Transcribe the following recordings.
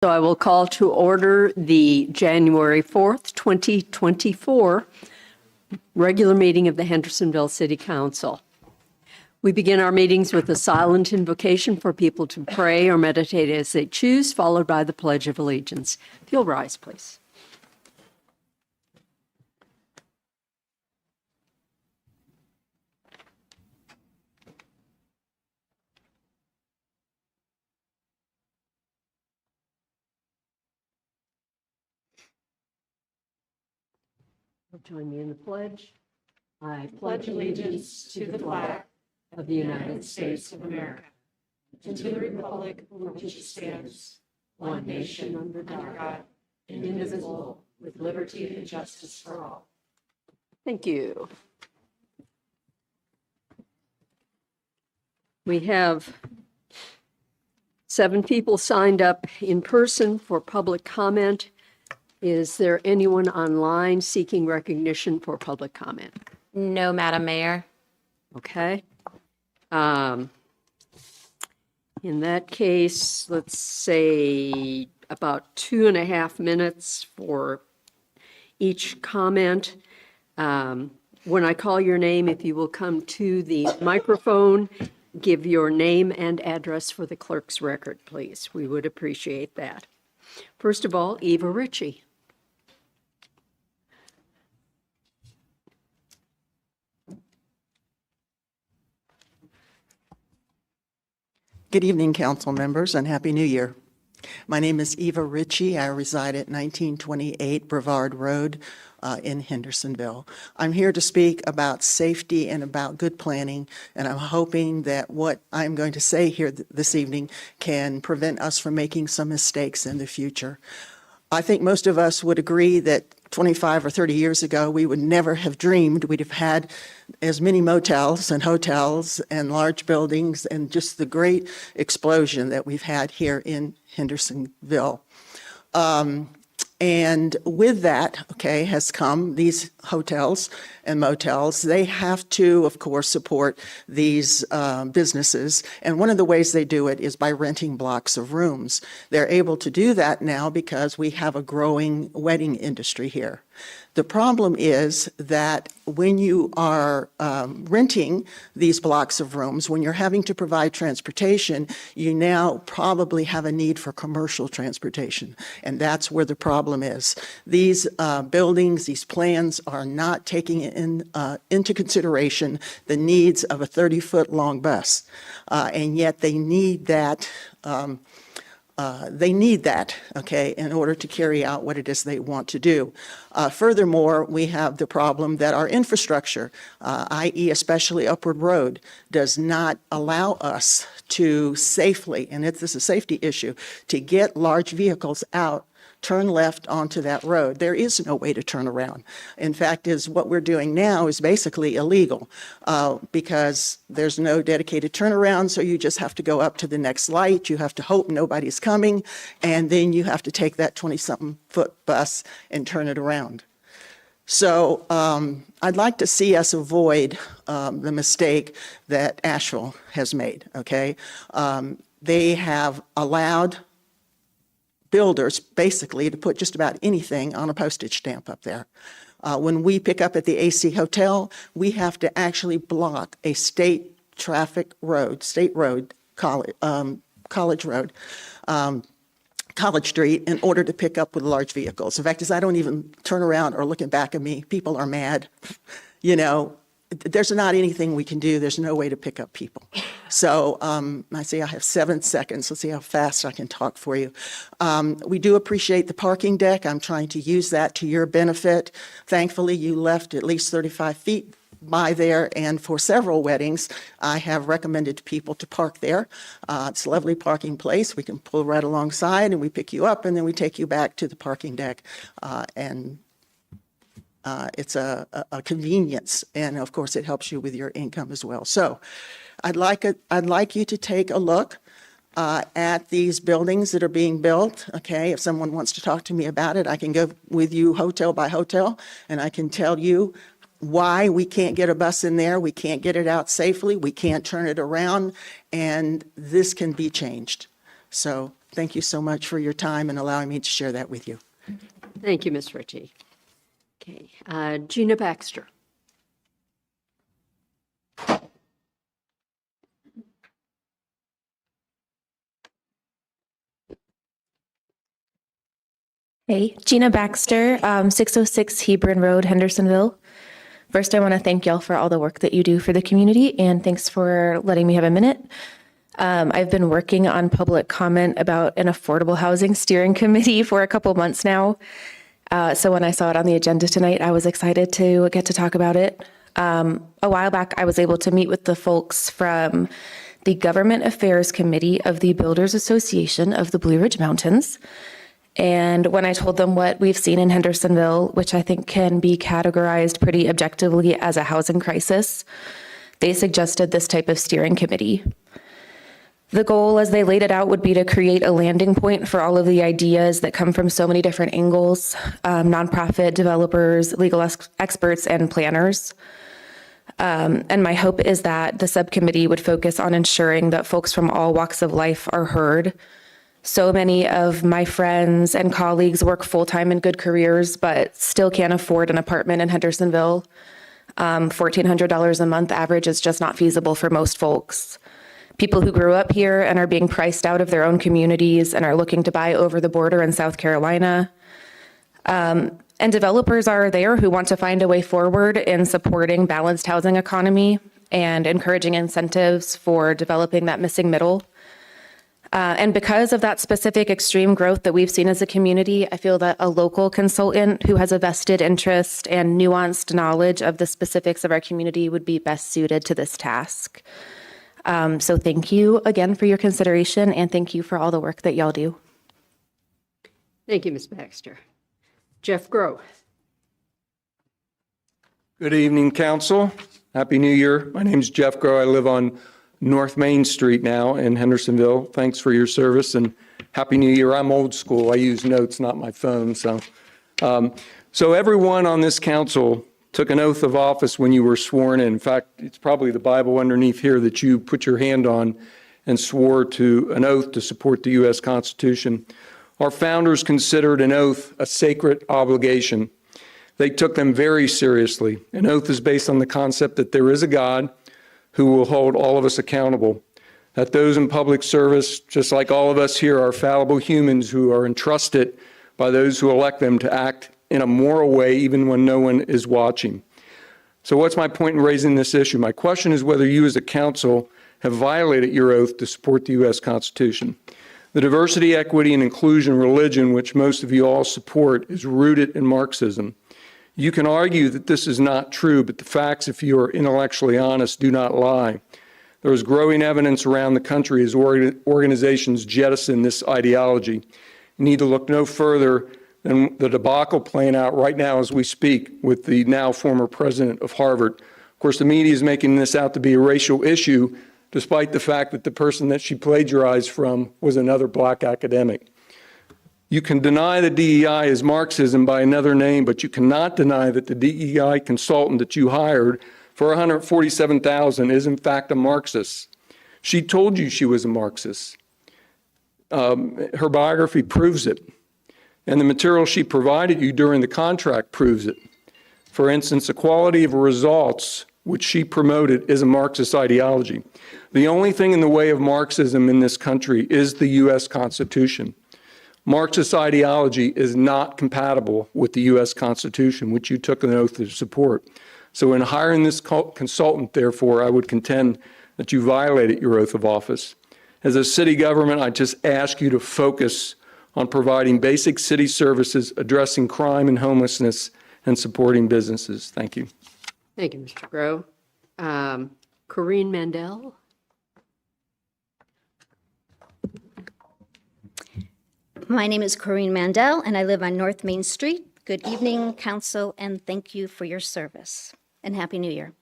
So I will call to order the January 4th, 2024 regular meeting of the Hendersonville City Council. We begin our meetings with a silent invocation for people to pray or meditate as they choose, followed by the Pledge of Allegiance. If you'll rise, please. Join me in the pledge. I Pledge allegiance to the flag of the United States of America and to the republic for which it stands, one nation under God, indivisible, with liberty and justice for all. Thank you. We have 7 people signed up in person for public comment. Is there anyone online seeking recognition for public comment? No, Madam Mayor. Okay. In that case, let's say about 2.5 minutes for each comment. When I call your name, if you will come to the microphone, give your name and address for the clerk's record, please. We would appreciate that. First of all, Eva Ritchie. Good evening, council members, and Happy New Year. My name is Eva Ritchie. I reside at 1928 Brevard Road in Hendersonville. I'm here to speak about safety and about good planning, and I'm hoping that what I'm going to say here this evening can prevent us from making some mistakes in the future. I think most of us would agree that 25 or 30 years ago, we would never have dreamed we'd have had as many motels and hotels and large buildings and just the great explosion that we've had here in Hendersonville. And with that, okay, has come these hotels and motels. They have to, of course, support these businesses. And one of the ways they do it is by renting blocks of rooms. They're able to do that now because we have a growing wedding industry here. The problem is that when you are renting these blocks of rooms, when you're having to provide transportation, you now probably have a need for commercial transportation. And that's where the problem is. These buildings, these plans are not taking into consideration the needs of a 30-foot long bus. And yet they need that. Okay, in order to carry out what it is they want to do. Furthermore, we have the problem that our infrastructure, i.e. especially Upward Road, does not allow us to safely, and this is a safety issue, to get large vehicles out, turn left onto that road. There is no way to turn around. In fact, what we're doing now is basically illegal because there's no dedicated turnaround, so you just have to go up to the next light. You have to hope nobody's coming, and then you have to take that 20-something foot bus and turn it around. So I'd like to see us avoid the mistake that Asheville has made, okay? They have allowed builders basically to put just about anything on a postage stamp up there. When we pick up at the AC Hotel, we have to actually block a state road, College Road, College Street, in order to pick up with large vehicles. In fact, as I don't even turn around or looking back at me, people are mad. You know, there's not anything we can do. There's no way to pick up people. So I see I have 7 seconds. Let's see how fast I can talk for you. We do appreciate the parking deck. I'm trying to use that to your benefit. Thankfully, you left at least 35 feet by there, and for several weddings, I have recommended to people to park there. It's a lovely parking place. We can pull right alongside, and we pick you up, and then we take you back to the parking deck, and it's a convenience, and of course, it helps you with your income as well. So I'd like you to take a look at these buildings that are being built, okay? If someone wants to talk to me about it, I can go with you hotel by hotel, and I can tell you why we can't get a bus in there, we can't get it out safely, we can't turn it around, and this can be changed. So thank you so much for your time and allowing me to share that with you. Thank you, Ms. Ritchie. Okay, Gina Baxter. Hey, Gina Baxter, 606 Hebron Road, Hendersonville. First, I want to thank y'all for all the work that you do for the community, and thanks for letting me have a minute. I've been working on public comment about an affordable housing steering committee for a couple months now. So when I saw it on the agenda tonight, I was excited to get to talk about it. A while back, I was able to meet with the folks from the Government Affairs Committee of the Builders Association of the Blue Ridge Mountains. And when I told them what we've seen in Hendersonville, which I think can be categorized pretty objectively as a housing crisis, they suggested this type of steering committee. The goal, as they laid it out, would be to create a landing point for all of the ideas that come from so many different angles, nonprofit developers, legal experts, and planners. And my hope is that the subcommittee would focus on ensuring that folks from all walks of life are heard. So many of my friends and colleagues work full-time in good careers, but still can't afford an apartment in Hendersonville. $1,400 a month average is just not feasible for most folks. People who grew up here and are being priced out of their own communities and are looking to buy over the border in South Carolina. And developers are there who want to find a way forward in supporting balanced housing economy and encouraging incentives for developing that missing middle. And because of that specific extreme growth that we've seen as a community, I feel that a local consultant who has a vested interest and nuanced knowledge of the specifics of our community would be best suited to this task. So thank you again for your consideration, and thank you for all the work that y'all do. Thank you, Ms. Baxter. Jeff Groh. Good evening, Council. Happy New Year. My name is Jeff Groh. I live on North Main Street now in Hendersonville. Thanks for your service and Happy New Year. I'm old school. I use notes, not my phone. So everyone on this council took an oath of office when you were sworn in. In fact, it's probably the Bible underneath here that you put your hand on and swore to an oath to support the U.S. Constitution. Our founders considered an oath a sacred obligation. They took them very seriously. An oath is based on the concept that there is a God who will hold all of us accountable, that those in public service, just like all of us here, are fallible humans who are entrusted by those who elect them to act in a moral way even when no one is watching. So what's my point in raising this issue? My question is whether you as a council have violated your oath to support the U.S. Constitution. The diversity, equity, and inclusion religion, which most of you all support, is rooted in Marxism. You can argue that this is not true, but the facts, if you are intellectually honest, do not lie. There is growing evidence around the country as organizations jettison this ideology. You need to look no further than the debacle playing out right now as we speak with the now former president of Harvard. Of course, the media is making this out to be a racial issue, despite the fact that the person that she plagiarized from was another black academic. You can deny that DEI is Marxism by another name, but you cannot deny that the DEI consultant that you hired for $147,000 is in fact a Marxist. She told you she was a Marxist. Her biography proves it. And the material she provided you during the contract proves it. For instance, the quality of results which she promoted is a Marxist ideology. The only thing in the way of Marxism in this country is the U.S. Constitution. Marxist ideology is not compatible with the U.S. Constitution, which you took an oath to support. So in hiring this consultant, therefore, I would contend that you violated your oath of office. As a city government, I just ask you to focus on providing basic city services, addressing crime and homelessness, and supporting businesses. Thank you. Thank you, Mr. Groh. Corinne Mandel. My name is Corinne Mandel, and I live on North Main Street. Good evening, Council, and thank you for your service. And Happy New Year.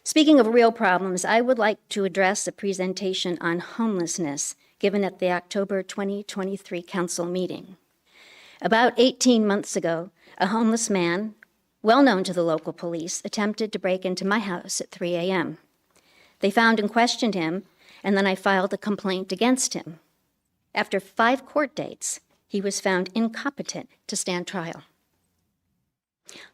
Speaking of real problems, I would like to address a presentation on homelessness given at the October 2023 Council meeting. About 18 months ago, a homeless man, well known to the local police, attempted to break into my house at 3 a.m. They found and questioned him, and then I filed a complaint against him. After 5 court dates, he was found incompetent to stand trial.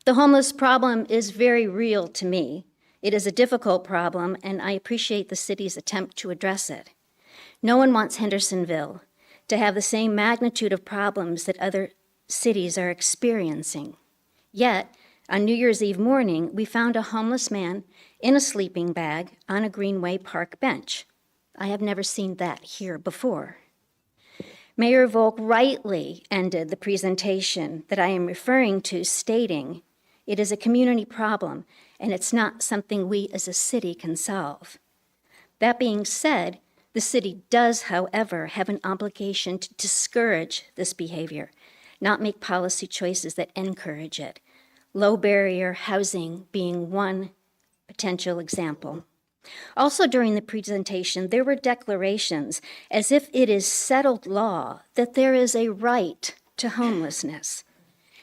The homeless problem is very real to me. It is a difficult problem, and I appreciate the city's attempt to address it. No one wants Hendersonville to have the same magnitude of problems that other cities are experiencing. Yet, on New Year's Eve morning, we found a homeless man in a sleeping bag on a Greenway Park bench. I have never seen that here before. Mayor Volk rightly ended the presentation that I am referring to, stating, "It is a community problem, and it's not something we as a city can solve." That being said, the city does, however, have an obligation to discourage this behavior, not make policy choices that encourage it. Low barrier housing being one potential example. Also during the presentation, there were declarations as if it is settled law that there is a right to homelessness.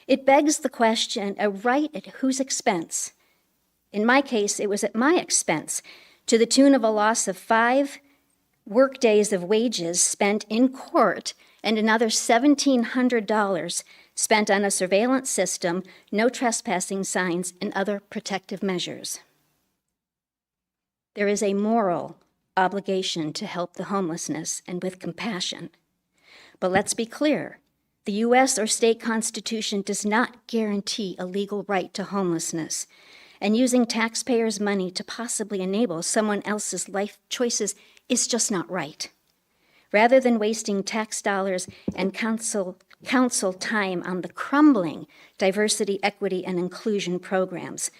It begs the question, a right at whose expense? In my case, it was at my expense, to the tune of a loss of 5 work days of wages spent in court and another $1,700 spent on a surveillance system, no trespassing signs, and other protective measures. There is a moral obligation to help the homelessness and with compassion. But let's be clear, the U.S. or state constitution does not guarantee a legal right to homelessness, and using taxpayers' money to possibly enable someone else's life choices is just not right. Rather than wasting tax dollars and council time on the crumbling diversity, equity, and inclusion programs,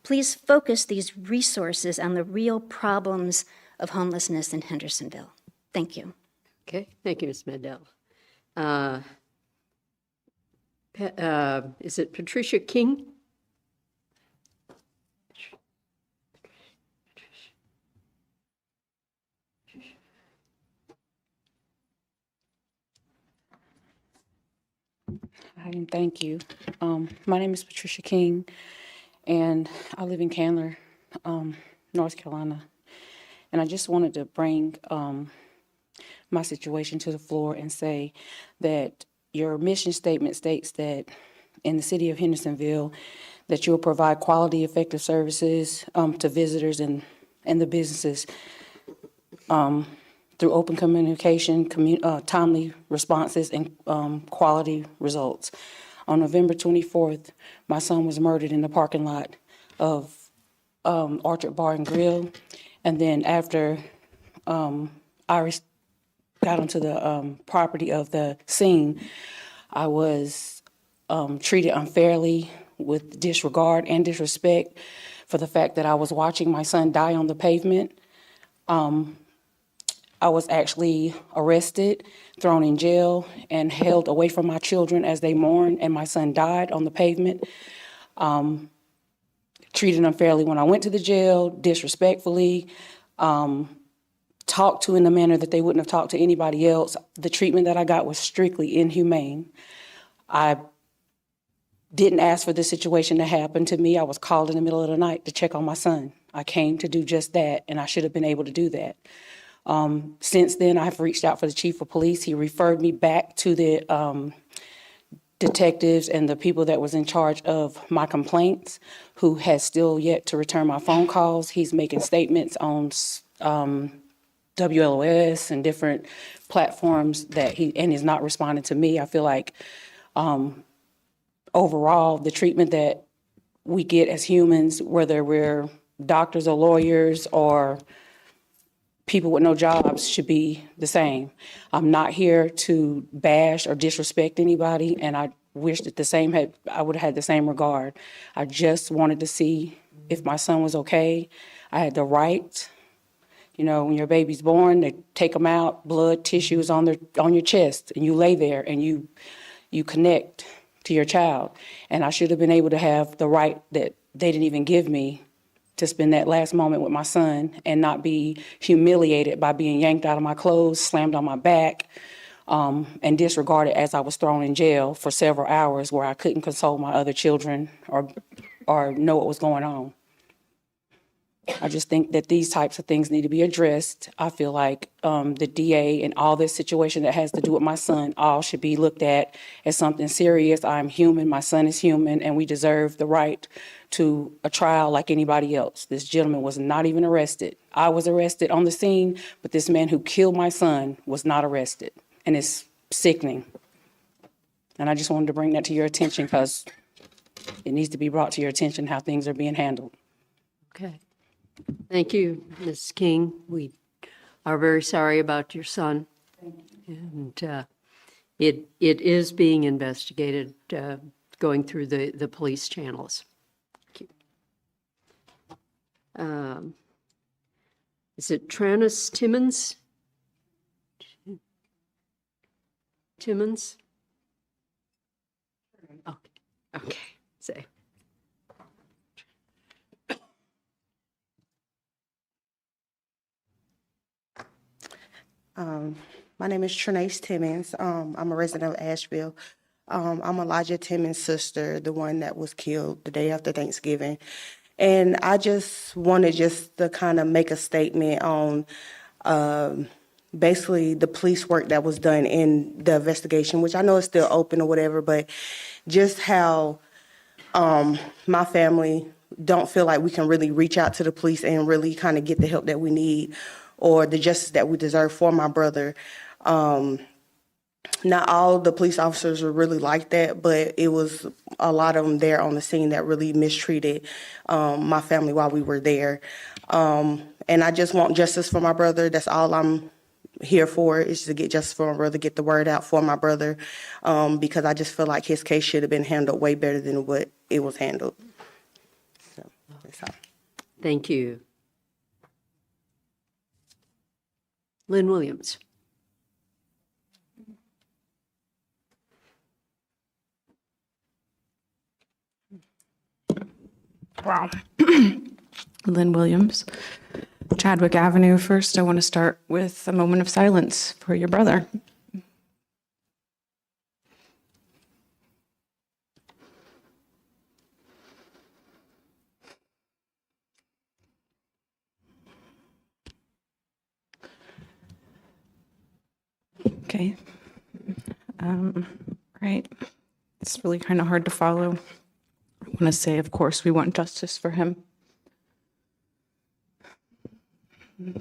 please focus these resources on the real problems of homelessness in Hendersonville. Thank you. Okay, thank you, Ms. Mandel. Is it Patricia King? Hi, and thank you. My name is Patricia King, and I live in Candler, North Carolina. And I just wanted to bring my situation to the floor and say that your mission statement states that in the city of Hendersonville, that you will provide quality, effective services to visitors and the businesses through open communication, timely responses, and quality results. On November 24th, my son was murdered in the parking lot of Orchard Bar and Grill. And then after I got onto the property of the scene, I was treated unfairly with disregard and disrespect for the fact that I was watching my son die on the pavement. I was actually arrested, thrown in jail, and held away from my children as they mourned, and my son died on the pavement. Treated unfairly when I went to the jail, disrespectfully, talked to in a manner that they wouldn't have talked to anybody else. The treatment that I got was strictly inhumane. I didn't ask for this situation to happen to me. I was called in the middle of the night to check on my son. I came to do just that, and I should have been able to do that. Since then, I've reached out for the chief of police. He referred me back to the detectives and the people that was in charge of my complaints, who has still yet to return my phone calls. He's making statements on WLOS and different platforms and is not responding to me. I feel like overall, the treatment that we get as humans, whether we're doctors or lawyers or people with no jobs, should be the same. I'm not here to bash or disrespect anybody, and I wish that I would have had the same regard. I just wanted to see if my son was okay. I had the right. You know, when your baby's born, they take them out, blood, tissues on your chest, and you lay there and you connect to your child. And I should have been able to have the right that they didn't even give me to spend that last moment with my son and not be humiliated by being yanked out of my clothes, slammed on my back, and disregarded as I was thrown in jail for several hours where I couldn't console my other children or know what was going on. I just think that these types of things need to be addressed. I feel like the DA and all this situation that has to do with my son all should be looked at as something serious. I'm human, my son is human, and we deserve the right to a trial like anybody else. This gentleman was not even arrested. I was arrested on the scene, but this man who killed my son was not arrested, and it's sickening. And I just wanted to bring that to your attention because it needs to be brought to your attention how things are being handled. Okay. Thank you, Ms. King. We are very sorry about your son. And it is being investigated, going through the police channels. Thank you. Is it Tranus Timmons? Timmons? Okay. Say. My name is Trinace Timmons. I'm a resident of Asheville. I'm Elijah Timmons' sister, the one that was killed the day after Thanksgiving. And I just wanted to kind of make a statement on basically the police work that was done in the investigation, which I know is still open or whatever, but just how my family don't feel like we can really reach out to the police and really kind of get the help that we need or the justice that we deserve for my brother. Not all the police officers were really like that, but it was a lot of them there on the scene that really mistreated my family while we were there. And I just want justice for my brother. That's all I'm here for, is to get justice for my brother, get the word out for my brother, because I just feel like his case should have been handled way better than what it was handled. So that's all. Thank you. Lynn Williams. Wow. Lynn Williams, Chadwick Avenue. First, I want to start with a moment of silence for your brother. Okay. Right. It's really kind of hard to follow. I want to say, of course, we want justice for him.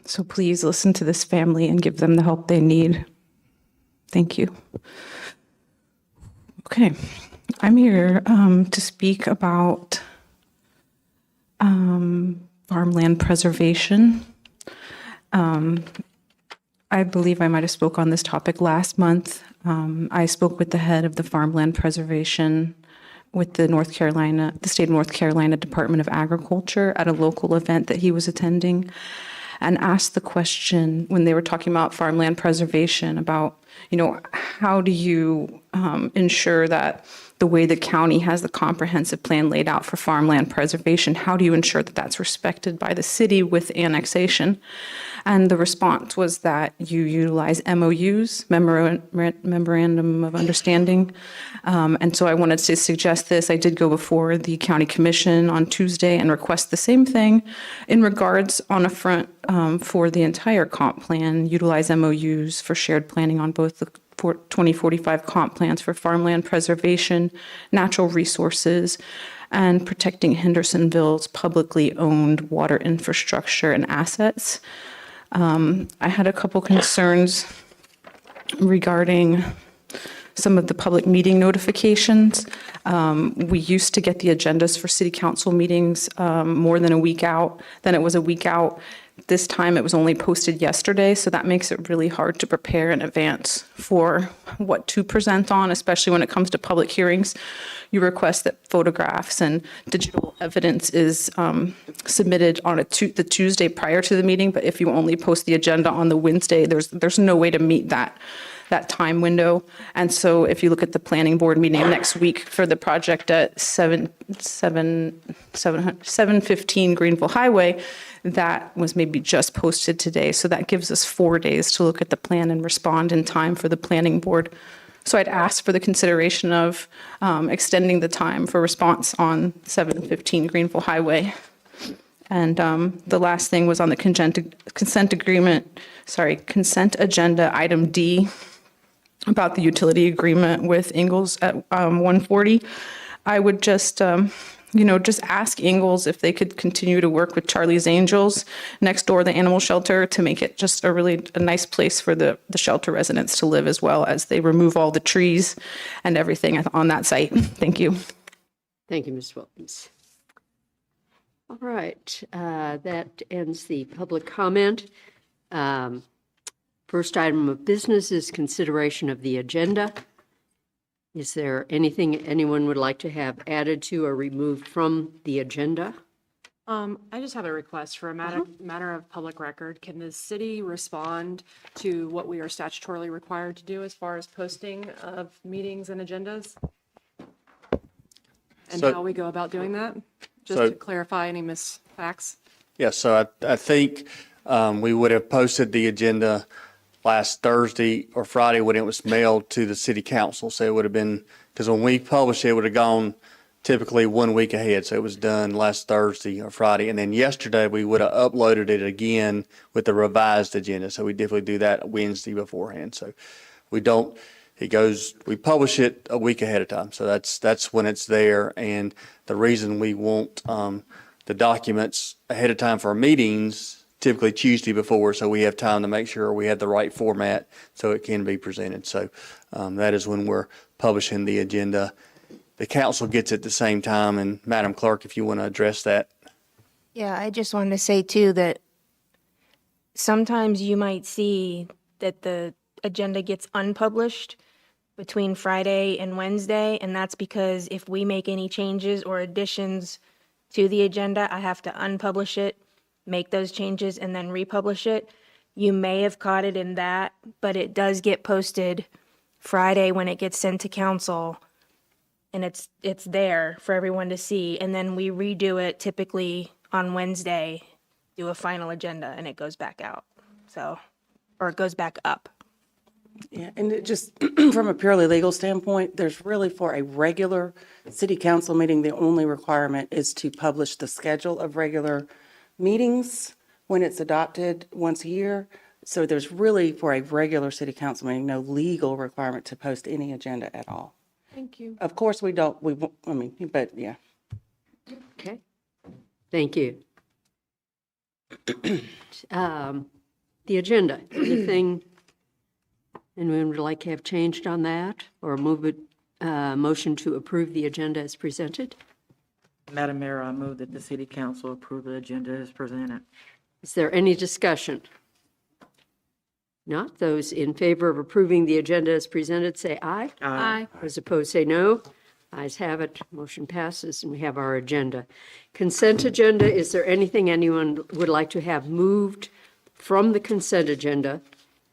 So please listen to this family and give them the help they need. Thank you. Okay. I'm here to speak about farmland preservation. I believe I might have spoke on this topic last month. I spoke with the head of the farmland preservation with the state of North Carolina Department of Agriculture at a local event that he was attending, and asked the question when they were talking about farmland preservation about, how do you ensure that the way the county has the comprehensive plan laid out for farmland preservation, how do you ensure that that's respected by the city with annexation? And the response was that you utilize MOUs, Memorandum of Understanding. And so I wanted to suggest this. I did go before the county commission on Tuesday and request the same thing in regards on a front for the entire comp plan, utilize MOUs for shared planning on both the 2045 comp plans for farmland preservation, natural resources, and protecting Hendersonville's publicly owned water infrastructure and assets. I had a couple concerns regarding some of the public meeting notifications. We used to get the agendas for city council meetings more than a week out. Then it was a week out. This time it was only posted yesterday, so that makes it really hard to prepare in advance for what to present on, especially when it comes to public hearings. You request that photographs and digital evidence is submitted on the Tuesday prior to the meeting, but if you only post the agenda on the Wednesday, there's no way to meet that time window. And so if you look at the planning board meeting next week for the project at 715 Greenville Highway, that was maybe just posted today. So that gives us 4 days to look at the plan and respond in time for the planning board. So I'd ask for the consideration of extending the time for response on 715 Greenville Highway. And the last thing was on the consent agenda, item D, about the utility agreement with Ingalls at 140. I would just, just ask Ingalls if they could continue to work with Charlie's Angels next door, the animal shelter, to make it just a nice place for the shelter residents to live, as well as they remove all the trees and everything on that site. Thank you. Thank you, Ms. Wilkins. All right, that ends the public comment. First item of business is consideration of the agenda. Is there anything anyone would like to have added to or removed from the agenda? I just have a request for a matter of public record. Can the city respond to what we are statutorily required to do as far as posting of meetings and agendas? And So- how we go about doing that? Just So- to clarify any misfacts. Yes, so I think we would have posted the agenda last Thursday or Friday when it was mailed to the city council. So it would have been, because when we published it, it would have gone typically 1 week ahead. So it was done last Thursday or Friday. And then yesterday, we would have uploaded it again with the revised agenda. So we definitely do that Wednesday beforehand. So we don't, we publish it a week ahead of time. So that's when it's there. And the reason we want the documents ahead of time for our meetings, typically Tuesday before, so we have time to make sure we have the right format so it can be presented. So that is when we're publishing the agenda. The council gets it at the same time, and Madam Clerk, if you want to address that. Yeah, I just wanted to say too that sometimes you might see that the agenda gets unpublished between Friday and Wednesday, and that's because if we make any changes or additions to the agenda, I have to unpublish it, make those changes, and then republish it. You may have caught it in that, but it does get posted Friday when it gets sent to council, and it's there for everyone to see. And then we redo it typically on Wednesday, do a final agenda, and it goes back out. So, or it goes back up. Yeah, and it just, from a purely legal standpoint, there's really, for a regular city council meeting, the only requirement is to publish the schedule of regular meetings when it's adopted once a year. So there's really, for a regular city council meeting, no legal requirement to post any agenda at all. Thank you. Of course, but yeah. Okay, thank you. The agenda, anything anyone would like to have changed on that, or motion to approve the agenda as presented? Madam Mayor, I move that the city council approve the agenda as presented. Is there any discussion? Not. Those in favor of approving the agenda as presented, say aye. Aye. Those opposed, say no. Ayes have it. Motion passes, and we have our agenda. Consent agenda, is there anything anyone would like to have moved from the consent agenda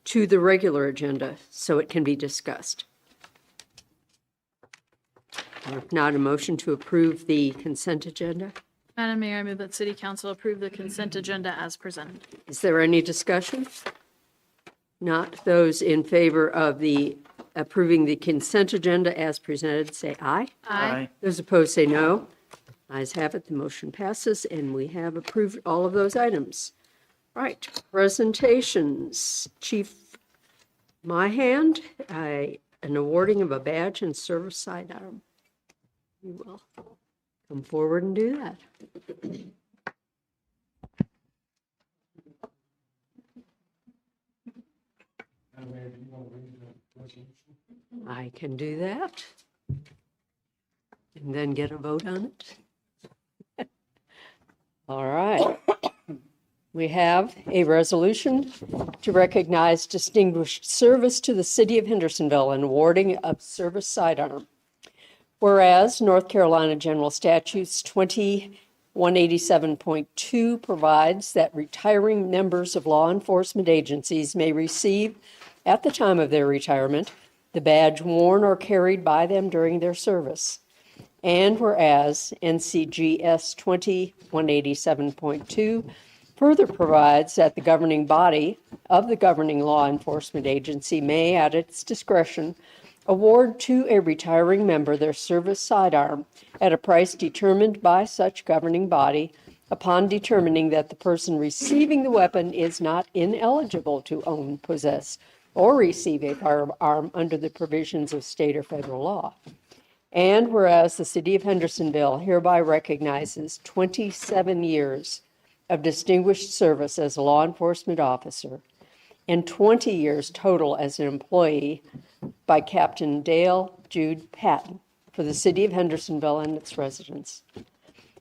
to the regular agenda so it can be discussed? Or if not, a motion to approve the consent agenda? Madam Mayor, I move that City Council approve the consent agenda as presented. Is there any discussion? Not. Those in favor of the approving the consent agenda as presented, say aye. Aye. Those opposed, say no. Ayes have it. The motion passes, and we have approved all of those items. Right. Presentations. Chief Myhand, an awarding of a badge and service sidearm. You will come forward and do that. I can do that. And then get a vote on it. All right. We have a resolution to recognize distinguished service to the city of Hendersonville and awarding of service sidearm. Whereas North Carolina General Statutes 2187.2 provides that retiring members of law enforcement agencies may receive, at the time of their retirement, the badge worn or carried by them during their service. And whereas NCGS 2187.2 further provides that the governing body of the governing law enforcement agency may, at its discretion, award to a retiring member their service sidearm at a price determined by such governing body upon determining that the person receiving the weapon is not ineligible to own, possess, or receive a firearm under the provisions of state or federal law. And whereas the City of Hendersonville hereby recognizes 27 years of distinguished service as a law enforcement officer and 20 years total as an employee by Captain Dale Jude Patton for the City of Hendersonville and its residents.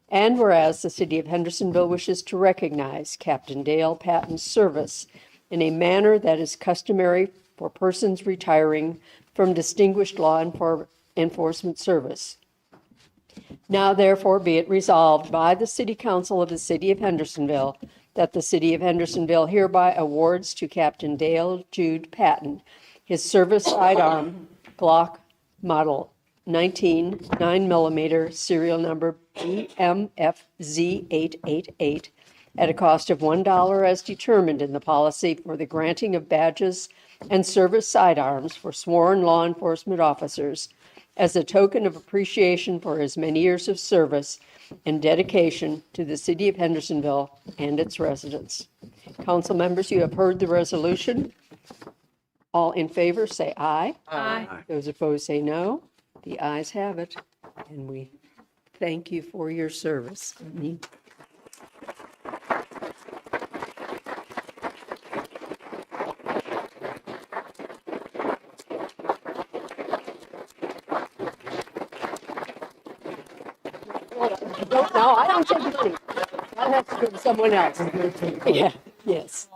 And whereas the City of Hendersonville wishes to recognize Captain Dale Patton's service in a manner that is customary for persons retiring from distinguished law enforcement service. Now therefore be it resolved by the City Council of the City of Hendersonville that the City of Hendersonville hereby awards to Captain Dale Jude Patton his service sidearm Glock model 19 9mm serial number BMFZ888 at a cost of $1 as determined in the policy for the granting of badges and service sidearms for sworn law enforcement officers as a token of appreciation for his many years of service and dedication to the City of Hendersonville and its residents. Council members, you have heard the resolution. All in favor, say aye. Aye. Those opposed, say no. The ayes have it, and we thank you for your service. No, I don't take money. That has to go to someone else. Yeah, yes.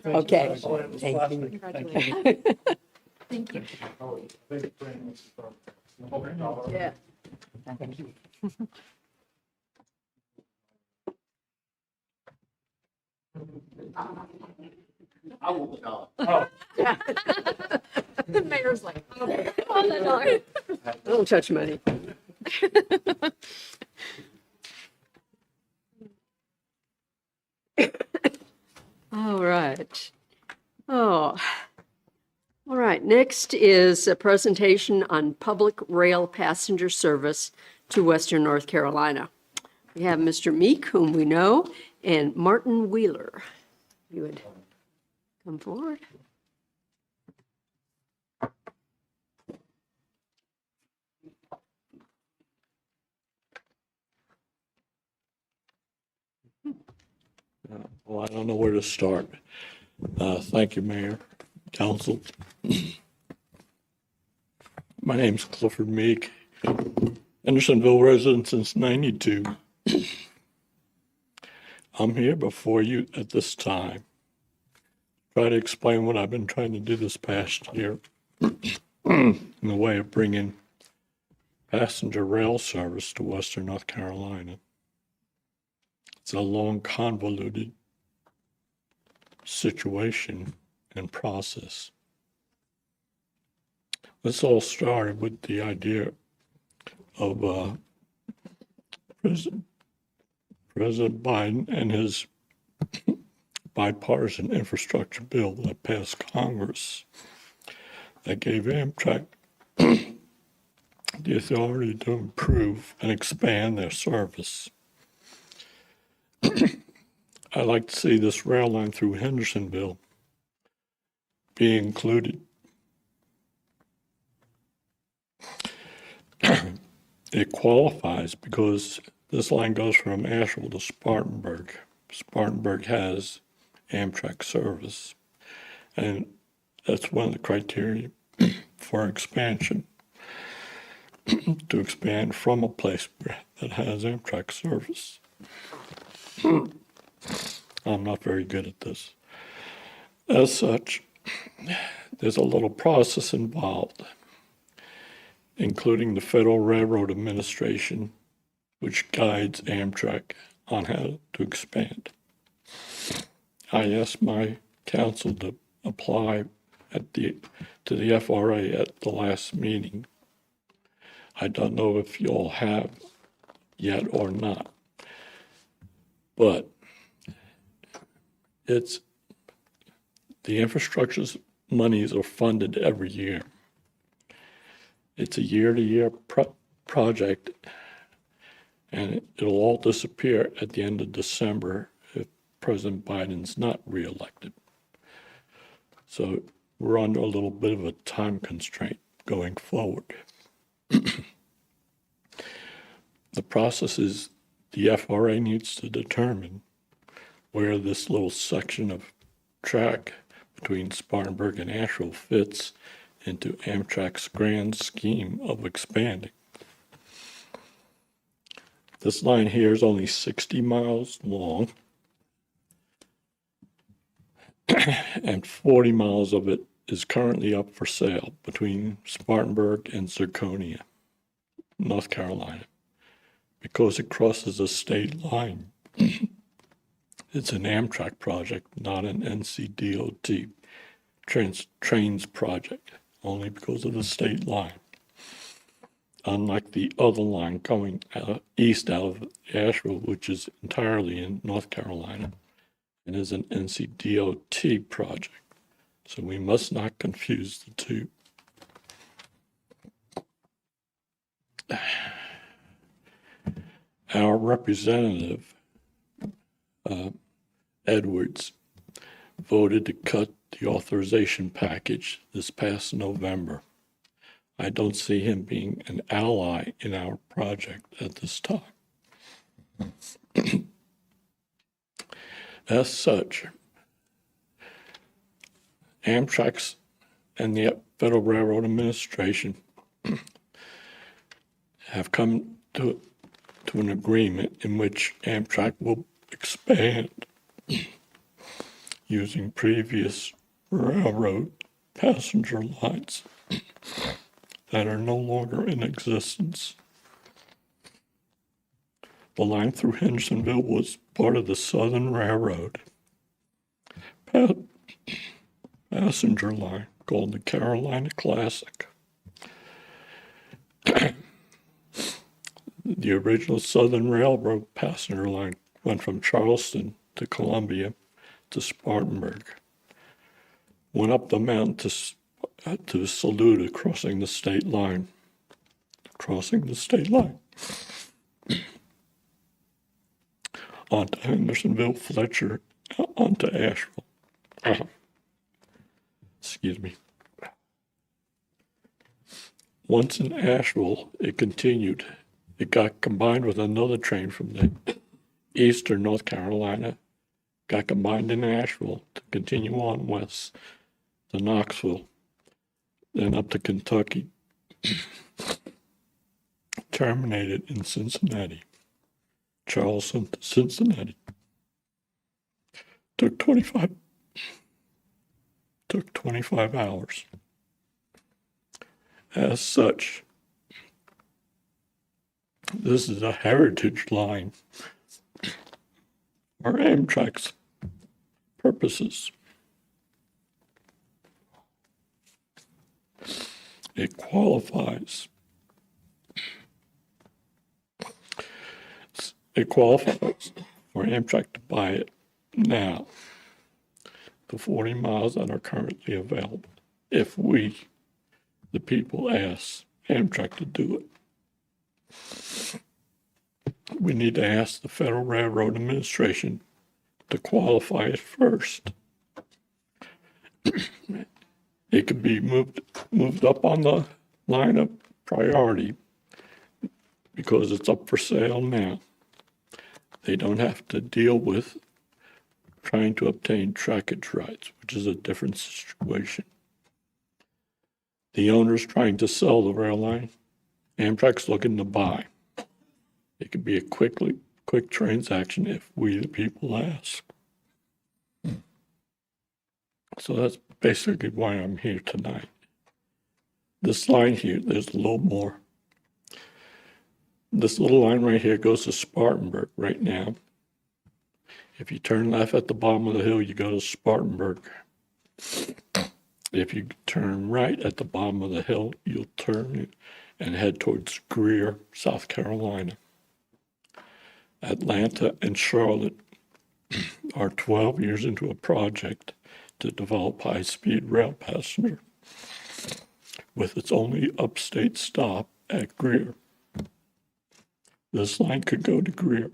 Okay. Thank you. Thank you. Yeah. I want the dollar. The mayor's like, oh, come on, that dollar. I don't touch money. All right. Oh, all right. Next is a presentation on public rail passenger service to Western North Carolina. We have Mr. Meek, whom we know, and Martin Wheeler. You would come forward. Well, I don't know where to start. Thank you, Mayor, Council. My name's Clifford Meek, Hendersonville resident since '92. I'm here before you at this time. Try to explain what I've been trying to do this past year in the way of bringing passenger rail service to Western North Carolina. It's a long, convoluted situation and process. This all started with the idea of President Biden and his bipartisan infrastructure bill that passed Congress that gave Amtrak the authority to improve and expand their service. I'd like to see this rail line through Hendersonville be included. It qualifies because this line goes from Asheville to Spartanburg. Spartanburg has Amtrak service, and that's one of the criteria for expansion, to expand from a place that has Amtrak service. I'm not very good at this. As such, there's a little process involved, including the Federal Railroad Administration, which guides Amtrak on how to expand. I asked my council to apply to the FRA at the last meeting. I don't know if you all have yet or not, but it's the infrastructure's monies are funded every year. It's a year-to-year project, and it'll all disappear at the end of December if President Biden's not reelected. So we're under a little bit of a time constraint going forward. The process is the FRA needs to determine where this little section of track between Spartanburg and Asheville fits into Amtrak's grand scheme of expanding. This line here is only 60 miles long, and 40 miles of it is currently up for sale between Spartanburg and Zirconia, North Carolina. Because it crosses a state line, it's an Amtrak project, not an NCDOT trains project, only because of the state line. Unlike the other line coming east out of Asheville, which is entirely in North Carolina and is an NCDOT project. So we must not confuse the two. Our representative, Edwards, voted to cut the authorization package this past November. I don't see him being an ally in our project at this time. As such, Amtrak's and the Federal Railroad Administration have come to an agreement in which Amtrak will expand using previous railroad passenger lines that are no longer in existence. The line through Hendersonville was part of the Southern Railroad passenger line called the Carolina Classic. The original Southern Railroad passenger line went from Charleston to Columbia to Spartanburg, went up the mountain to Saluda, crossing the state line, onto Hendersonville, Fletcher, onto Asheville. Excuse me. Once in Asheville, it continued. It got combined with another train from the eastern North Carolina, got combined in Asheville to continue on west to Knoxville, then up to Kentucky, terminated in Cincinnati, Charleston to Cincinnati. Took 25 hours. As such, this is a heritage line for Amtrak's purposes. It qualifies. It qualifies for Amtrak to buy it now, the 40 miles that are currently available, if we, the people, ask Amtrak to do it. We need to ask the Federal Railroad Administration to qualify it first. It could be moved up on the line of priority because it's up for sale now. They don't have to deal with trying to obtain trackage rights, which is a different situation. The owner's trying to sell the rail line. Amtrak's looking to buy. It could be a quick transaction if we, the people, ask. So that's basically why I'm here tonight. This line here, there's a little more. This little line right here goes to Spartanburg right now. If you turn left at the bottom of the hill, you go to Spartanburg. If you turn right at the bottom of the hill, you'll turn and head towards Greer, South Carolina. Atlanta and Charlotte are 12 years into a project to develop high-speed rail passenger with its only upstate stop at Greer. This line could go to Greer,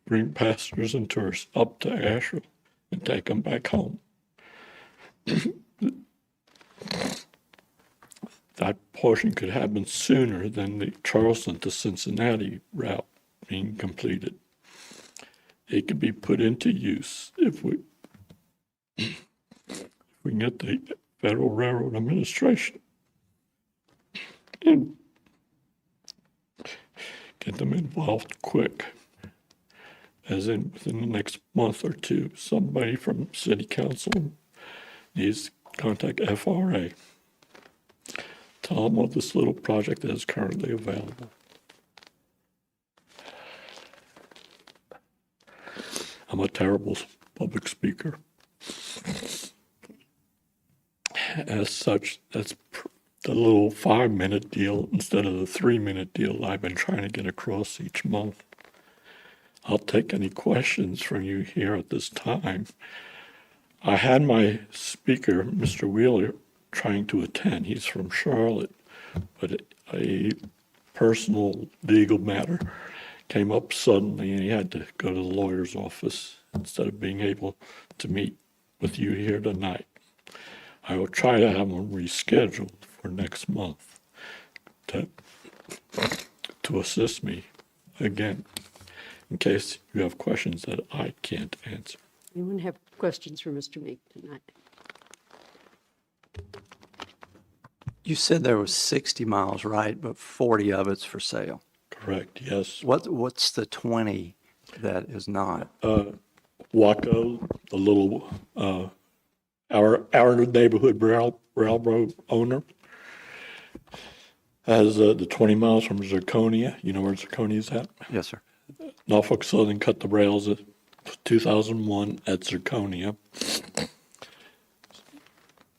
bring passengers and tourists up to Asheville and take them back home. That portion could happen sooner than the Charleston to Cincinnati route being completed. It could be put into use if we can get the Federal Railroad Administration and get them involved quick. As in within the next month or two, somebody from City Council needs to contact FRA. Tell them of this little project that is currently available. I'm a terrible public speaker. As such, that's the little 5-minute deal instead of the 3-minute deal I've been trying to get across each month. I'll take any questions from you here at this time. I had my speaker, Mr. Wheeler, trying to attend. He's from Charlotte, but a personal legal matter came up suddenly and he had to go to the lawyer's office instead of being able to meet with you here tonight. I will try to have him rescheduled for next month to assist me again in case you have questions that I can't answer. Anyone have questions for Mr. Meek tonight? You said there was 60 miles, right? But 40 of it's for sale. Correct, yes. What's the 20 that is not? Waco, the little, our neighborhood railroad owner, has the 20 miles from Zirconia. You know where Zirconia is at? Yes, sir. Norfolk Southern cut the rails in 2001 at Zirconia.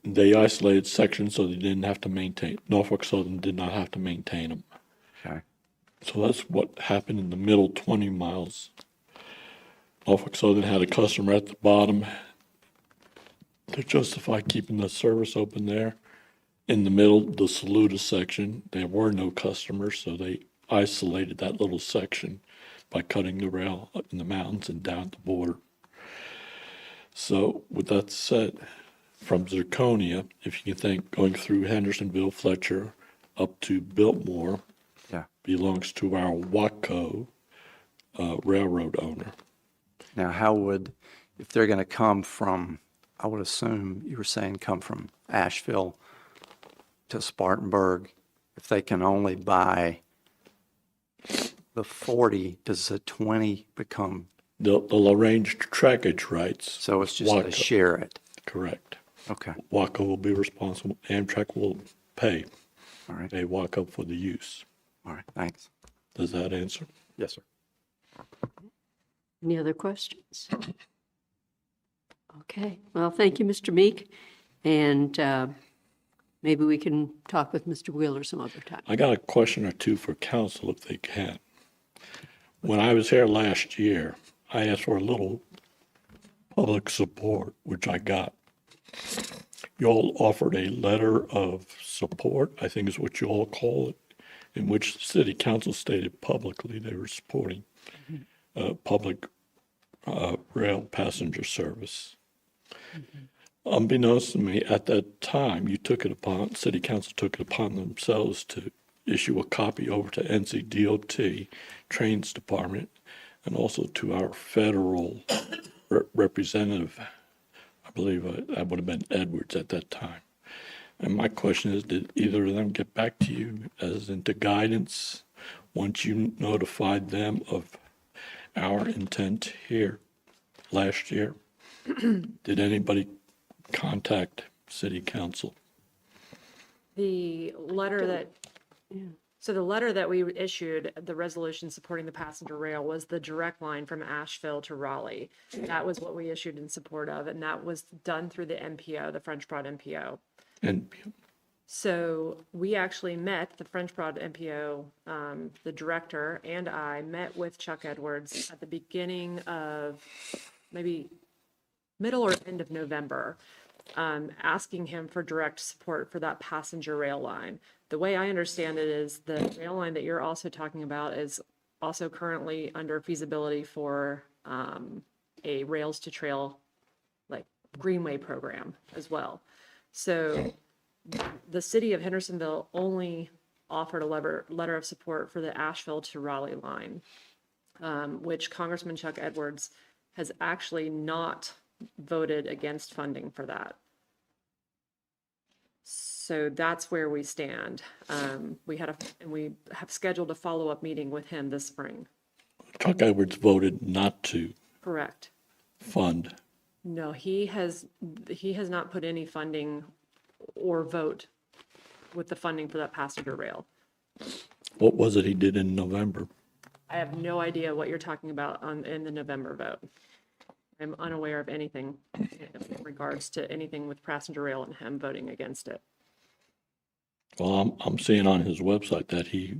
They isolated sections so they didn't have to maintain, Norfolk Southern did not have to maintain them. Okay. So that's what happened in the middle 20 miles. Norfolk Southern had a customer at the bottom to justify keeping the service open there. In the middle, the Saluda section, there were no customers, so they isolated that little section by cutting the rail up in the mountains and down the border. So with that said, from Zirconia, if you can think going through Hendersonville, Fletcher, up to Biltmore, Yeah. belongs to our Waco railroad owner. Now, how would, if they're going to come from, I would assume you were saying come from Asheville to Spartanburg, if they can only buy the 40, does the 20 become? They'll arrange trackage rights. So it's just Waco. to share it. Correct. Okay. Waco will be responsible. Amtrak will pay. All right. Pay Waco for the use. All right. Thanks. Does that answer? Yes, sir. Any other questions? Okay, well, thank you, Mr. Meek, and maybe we can talk with Mr. Wheeler some other time. I got a question or two for council if they can. When I was here last year, I asked for a little public support, which I got. You all offered a letter of support, I think is what you all call it, in which the city council stated publicly they were supporting public rail passenger service. Unbeknownst to me, at that time, city council took it upon themselves to issue a copy over to NCDOT Trains Department and also to our federal representative. I believe that would have been Edwards at that time. And my question is, did either of them get back to you as into guidance once you notified them of our intent here last year? Did anybody contact city council? The letter that, so the letter that we issued, the resolution supporting the passenger rail, was the direct line from Asheville to Raleigh. That was what we issued in support of, and that was done through the MPO, the French Broad MPO. And So we actually met, the French Broad MPO, the director and I met with Chuck Edwards at the beginning of maybe middle or end of November. asking him for direct support for that passenger rail line. The way I understand it is the rail line that you're also talking about is also currently under feasibility for a rails to trail, like greenway program as well. So the city of Hendersonville only offered a letter of support for the Asheville to Raleigh line, which Congressman Chuck Edwards has actually not voted against funding for that. So that's where we stand. We have scheduled a follow-up meeting with him this spring. Chuck Edwards voted not to Correct. fund. No, he has not put any funding or vote with the funding for that passenger rail. What was it he did in November? I have no idea what you're talking about in the November vote. I'm unaware of anything in regards to anything with passenger rail and him voting against it. Well, I'm seeing on his website that the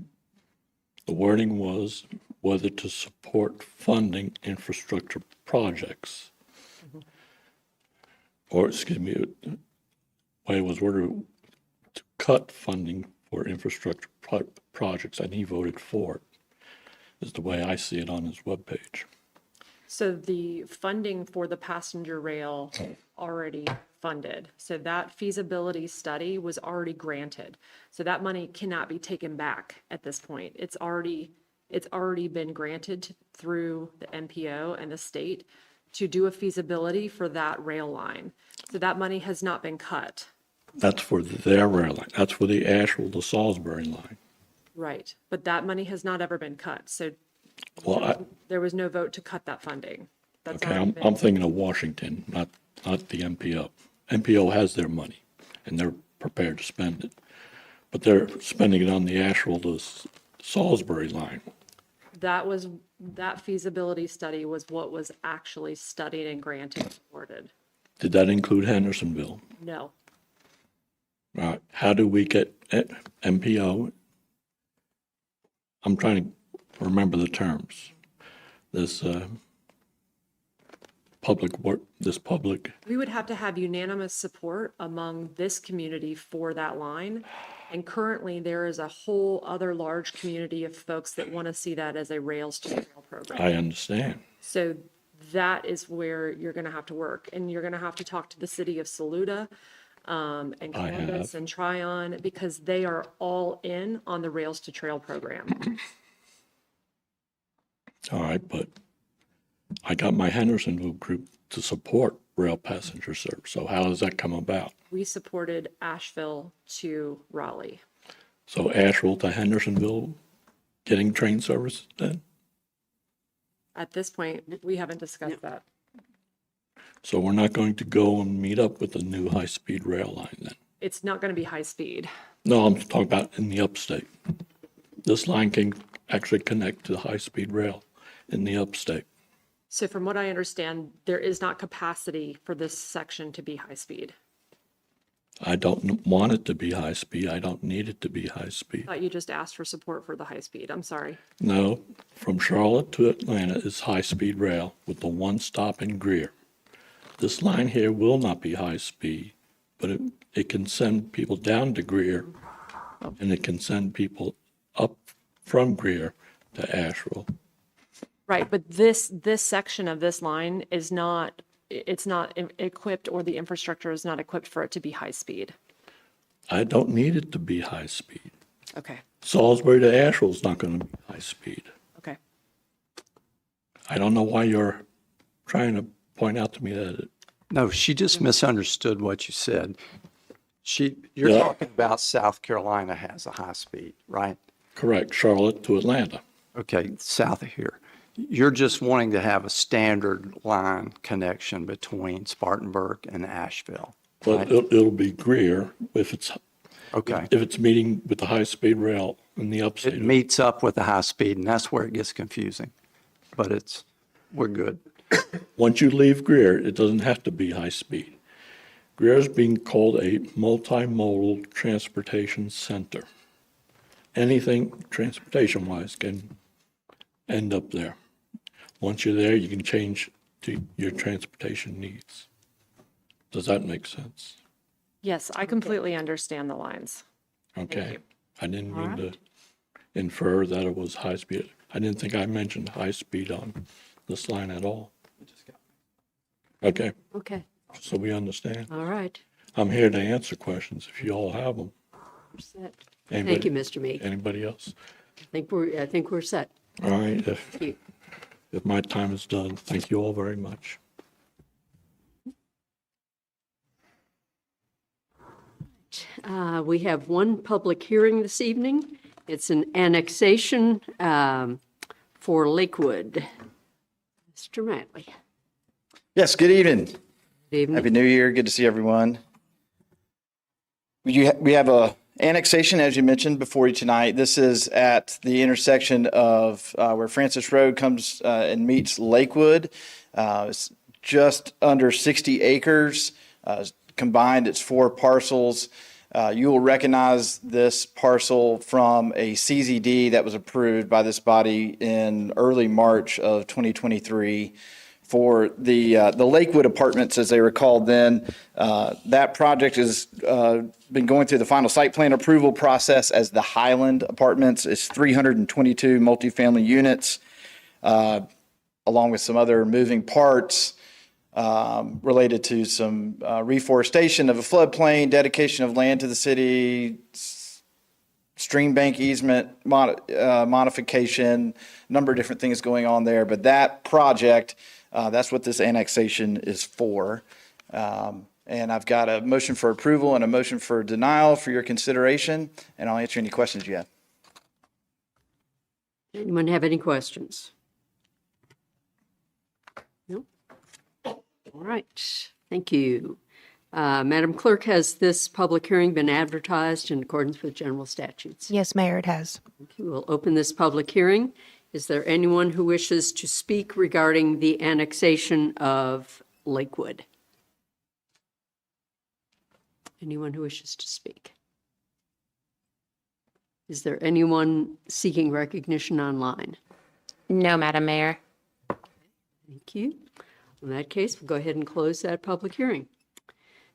wording was whether to support funding infrastructure projects. Or, excuse me, the way it was worded, to cut funding for infrastructure projects, and he voted for it, is the way I see it on his webpage. So the funding for the passenger rail already funded. So that feasibility study was already granted. So that money cannot be taken back at this point. It's already been granted through the MPO and the state to do a feasibility for that rail line. So that money has not been cut. That's for their rail line. That's for the Asheville to Salisbury line. Right. But that money has not ever been cut. So Well, there was no vote to cut that funding. That's okay, already been- I'm thinking of Washington, not the MPO. MPO has their money, and they're prepared to spend it. But they're spending it on the Asheville to Salisbury line. That feasibility study was what was actually studied and granted and awarded. Did that include Hendersonville? No. How do we get MPO? I'm trying to remember the terms. This public. We would have to have unanimous support among this community for that line. And currently, there is a whole other large community of folks that want to see that as a rails to trail program. I understand. So that is where you're going to have to work. And you're going to have to talk to the city of Saluda and Columbus and Tryon, because they are all in on the rails to trail program. All right, but I got my Hendersonville group to support rail passenger service. So how does that come about? We supported Asheville to Raleigh. So Asheville to Hendersonville getting train service then? At this point, we haven't discussed that. So we're not going to go and meet up with the new high-speed rail line then? It's not going to be high speed. No, I'm talking about in the upstate. This line can actually connect to the high-speed rail in the upstate. So from what I understand, there is not capacity for this section to be high speed. I don't want it to be high-speed. I don't need it to be high-speed. I thought you just asked for support for the high speed. I'm sorry. No, from Charlotte to Atlanta is high-speed rail with the one stop in Greer. This line here will not be high-speed, but it can send people down to Greer, and it can send people up from Greer to Asheville. Right, but this section of this line is not, it's not equipped, or the infrastructure is not equipped for it to be high speed. I don't need it to be high-speed. Okay, Salisbury to Asheville is not going to be high-speed. okay. I don't know why you're trying to point out to me that No, she just misunderstood what you said. You're talking about South Carolina has a high speed, right? correct, Charlotte to Atlanta. Okay, south of here. You're just wanting to have a standard line connection between Spartanburg and Asheville. But right? it'll be Greer if it's Okay. if it's meeting with the high-speed rail in the upstate. It meets up with the high speed, and that's where it gets confusing. But we're good. Once you leave Greer, it doesn't have to be high-speed. Greer is being called a multimodal transportation center. Anything transportation-wise can end up there. Once you're there, you can change to your transportation needs. Does that make sense? Yes, I completely understand the lines. Okay. I didn't All mean to right. infer that it was high speed. I didn't think I mentioned high speed on this line at all. Okay, Okay, so we understand. all right. I'm here to answer questions if you all have them. We're set. Thank you, Mr. Meek. Anybody else? I think we're set. All right, Thank you. if my time is done, thank you all very much. We have one public hearing this evening. It's an annexation for Lakewood. Mr. Matley. Yes, good evening. Good evening. Happy New Year. Good to see everyone. We have a annexation, as you mentioned, before you tonight. This is at the intersection of where Francis Road comes and meets Lakewood. It's just under 60 acres. Combined, it's 4 parcels. You will recognize this parcel from a CZD that was approved by this body in early March of 2023 for the Lakewood Apartments, as they were called then. That project has been going through the final site plan approval process as the Highland Apartments. It's 322 multifamily units, along with some other moving parts related to some reforestation of a floodplain, dedication of land to the city, stream bank easement modification, a number of different things going on there. But that project, that's what this annexation is for. And I've got a motion for approval and a motion for denial for your consideration, and I'll answer any questions you have. Anyone have any questions? No? All right, thank you. Madam Clerk, has this public hearing been advertised in accordance with general statutes? Yes, Mayor, it has. Okay, we'll open this public hearing. Is there anyone who wishes to speak regarding the annexation of Lakewood? Anyone who wishes to speak? Is there anyone seeking recognition online? No, Madam Mayor. Thank you. In that case, we'll go ahead and close that public hearing.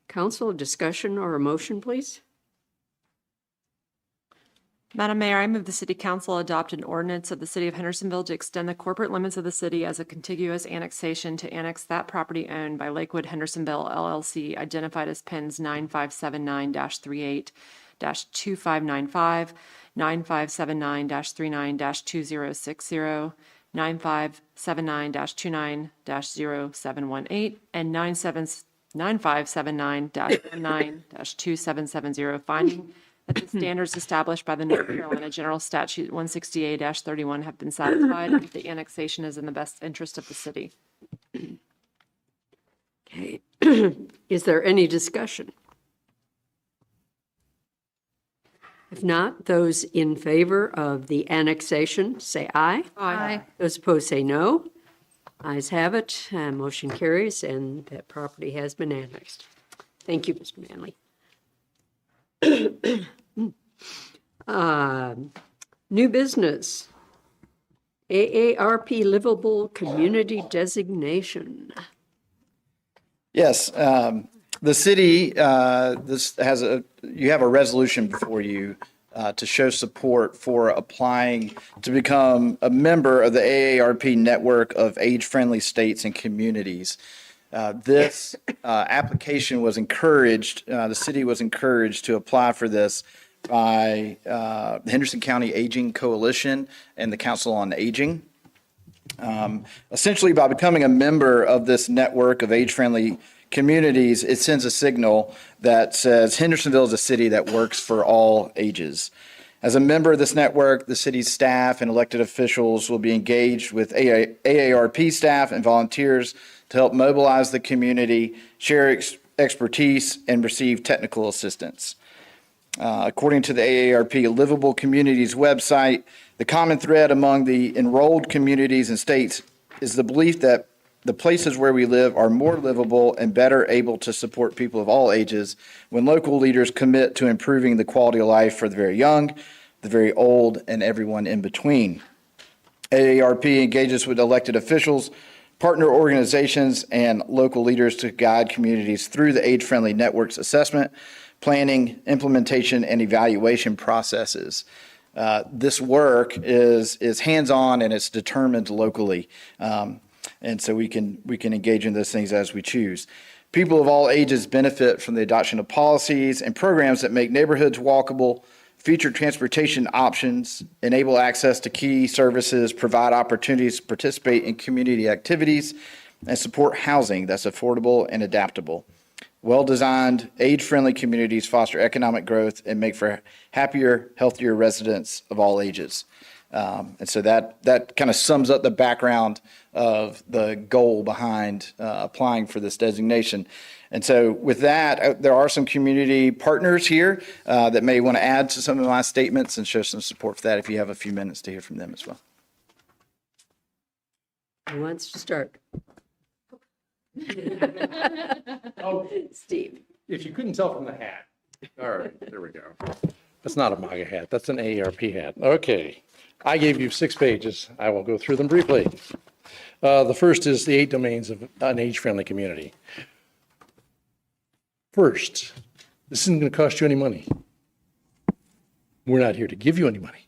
Council, a discussion or a motion, please? Madam Mayor, I move the City Council adopt an ordinance of the City of Hendersonville to extend the corporate limits of the city as a contiguous annexation to annex that property owned by Lakewood Hendersonville LLC, identified as pins 9579-38, 2595, 9579-39-2060, 9579-29-0718, and 9579-19-2770, finding that the standards established by the North Carolina General Statute 168-31 have been satisfied, and that the annexation is in the best interest of the city. Okay. Is there any discussion? If not, those in favor of the annexation, say aye. Aye. Those opposed, say no. Ayes have it, motion carries, and that property has been annexed. Thank you, Mr. Manley. New business, AARP Livable Community Designation. Yes, the city, you have a resolution before you to show support for applying to become a member of the AARP network of age-friendly states and communities. This application was encouraged, the city was encouraged to apply for this by the Henderson County Aging Coalition and the Council on Aging. Essentially, by becoming a member of this network of age-friendly communities, it sends a signal that says Hendersonville is a city that works for all ages. As a member of this network, the city's staff and elected officials will be engaged with AARP staff and volunteers to help mobilize the community, share expertise, and receive technical assistance. According to the AARP Livable Communities website, the common thread among the enrolled communities and states is the belief that the places where we live are more livable and better able to support people of all ages when local leaders commit to improving the quality of life for the very young, the very old, and everyone in between. AARP engages with elected officials partner organizations, and local leaders to guide communities through the age-friendly networks assessment, planning, implementation, and evaluation processes. This work is hands-on and it's determined locally. And so we can engage in those things as we choose. People of all ages benefit from the adoption of policies and programs that make neighborhoods walkable, feature transportation options, enable access to key services, provide opportunities to participate in community activities, and support housing that's affordable and adaptable. Well-designed, age-friendly communities foster economic growth and make for happier, healthier residents of all ages. And so that kind of sums up the background of the goal behind applying for this designation. And so with that, there are some community partners here that may want to add to some of my statements and show some support for that if you have a few minutes to hear from them as well. Who wants to start? Steve. If you couldn't tell from the hat. All right, there we go. That's not a MAGA hat, that's an AARP hat. Okay, I gave you 6 pages. I will go through them briefly. The first is the 8 domains of an age-friendly community. First, this isn't going to cost you any money. We're not here to give you any money.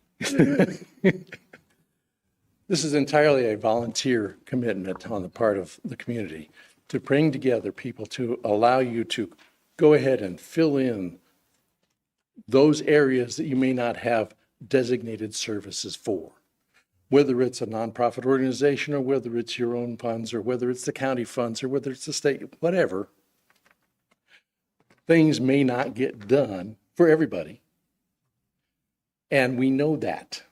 This is entirely a volunteer commitment on the part of the community to bring together people to allow you to go ahead and fill in those areas that you may not have designated services for. Whether it's a nonprofit organization or whether it's your own funds or whether it's the county funds or whether it's the state, whatever, things may not get done for everybody. And we know that.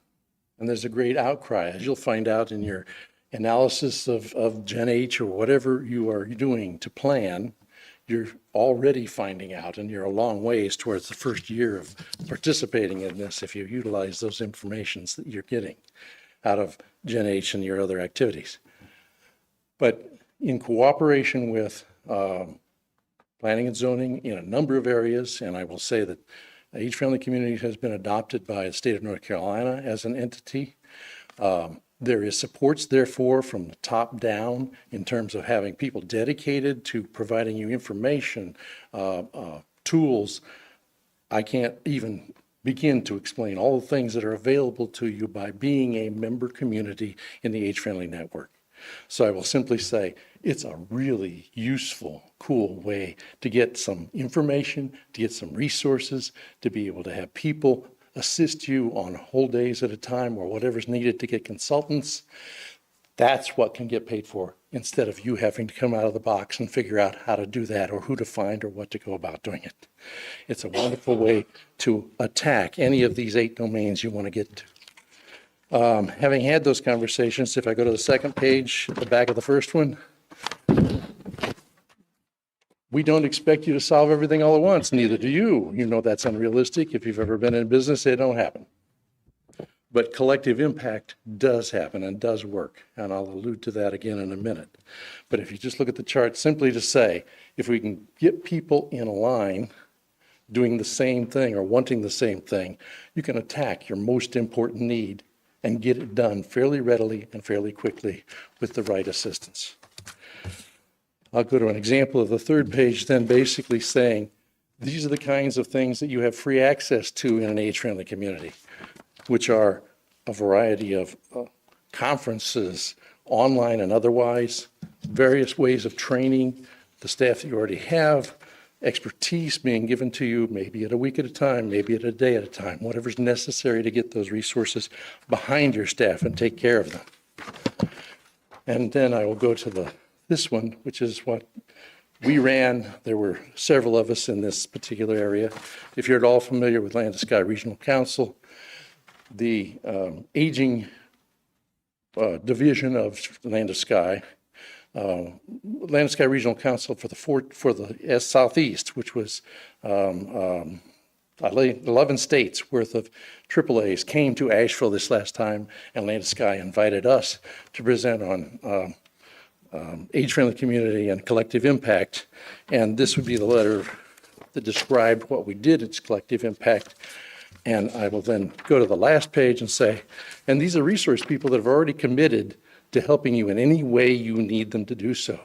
And there's a great outcry, as you'll find out in your analysis of Gen H or whatever you are doing to plan. You're already finding out, and you're a long ways towards the first year of participating in this if you utilize those informations that you're getting out of Gen H and your other activities. But in cooperation with planning and zoning in a number of areas, and I will say that Age-Friendly Community has been adopted by the state of North Carolina as an entity. There is supports, therefore, from the top down in terms of having people dedicated to providing you information, tools. I can't even begin to explain all the things that are available to you by being a member community in the Age-Friendly Network. So I will simply say it's a really useful, cool way to get some information, to get some resources, to be able to have people assist you on whole days at a time or whatever's needed to get consultants. That's what can get paid for instead of you having to come out of the box and figure out how to do that or who to find or what to go about doing it. It's a wonderful way to attack any of these 8 domains you want to get to. Having had those conversations, if I go to the second page, at the back of the first one, we don't expect you to solve everything all at once, neither do you. You know that's unrealistic. If you've ever been in business, it don't happen. But collective impact does happen and does work, and I'll allude to that again in a minute. But if you just look at the chart simply to say, if we can get people in a line doing the same thing or wanting the same thing, you can attack your most important need and get it done fairly readily and fairly quickly with the right assistance. I'll go to an example of the third page then, basically saying, these are the kinds of things that you have free access to in an age-friendly community, which are a variety of conferences, online and otherwise, various ways of training the staff that you already have, expertise being given to you, maybe at a week at a time, maybe at a day at a time, whatever's necessary to get those resources behind your staff and take care of them. And then I will go to this one, which is what we ran. There were several of us in this particular area. If you're at all familiar with Land to Sky Regional Council, the aging division of Land to Sky, Land to Sky Regional Council for the Southeast, which was 11 states worth of AAAs, came to Asheville this last time, and Land to Sky invited us to present on age-friendly community and collective impact. And this would be the letter that described what we did, its collective impact. And I will then go to the last page and say, and these are resource people that have already committed to helping you in any way you need them to do so.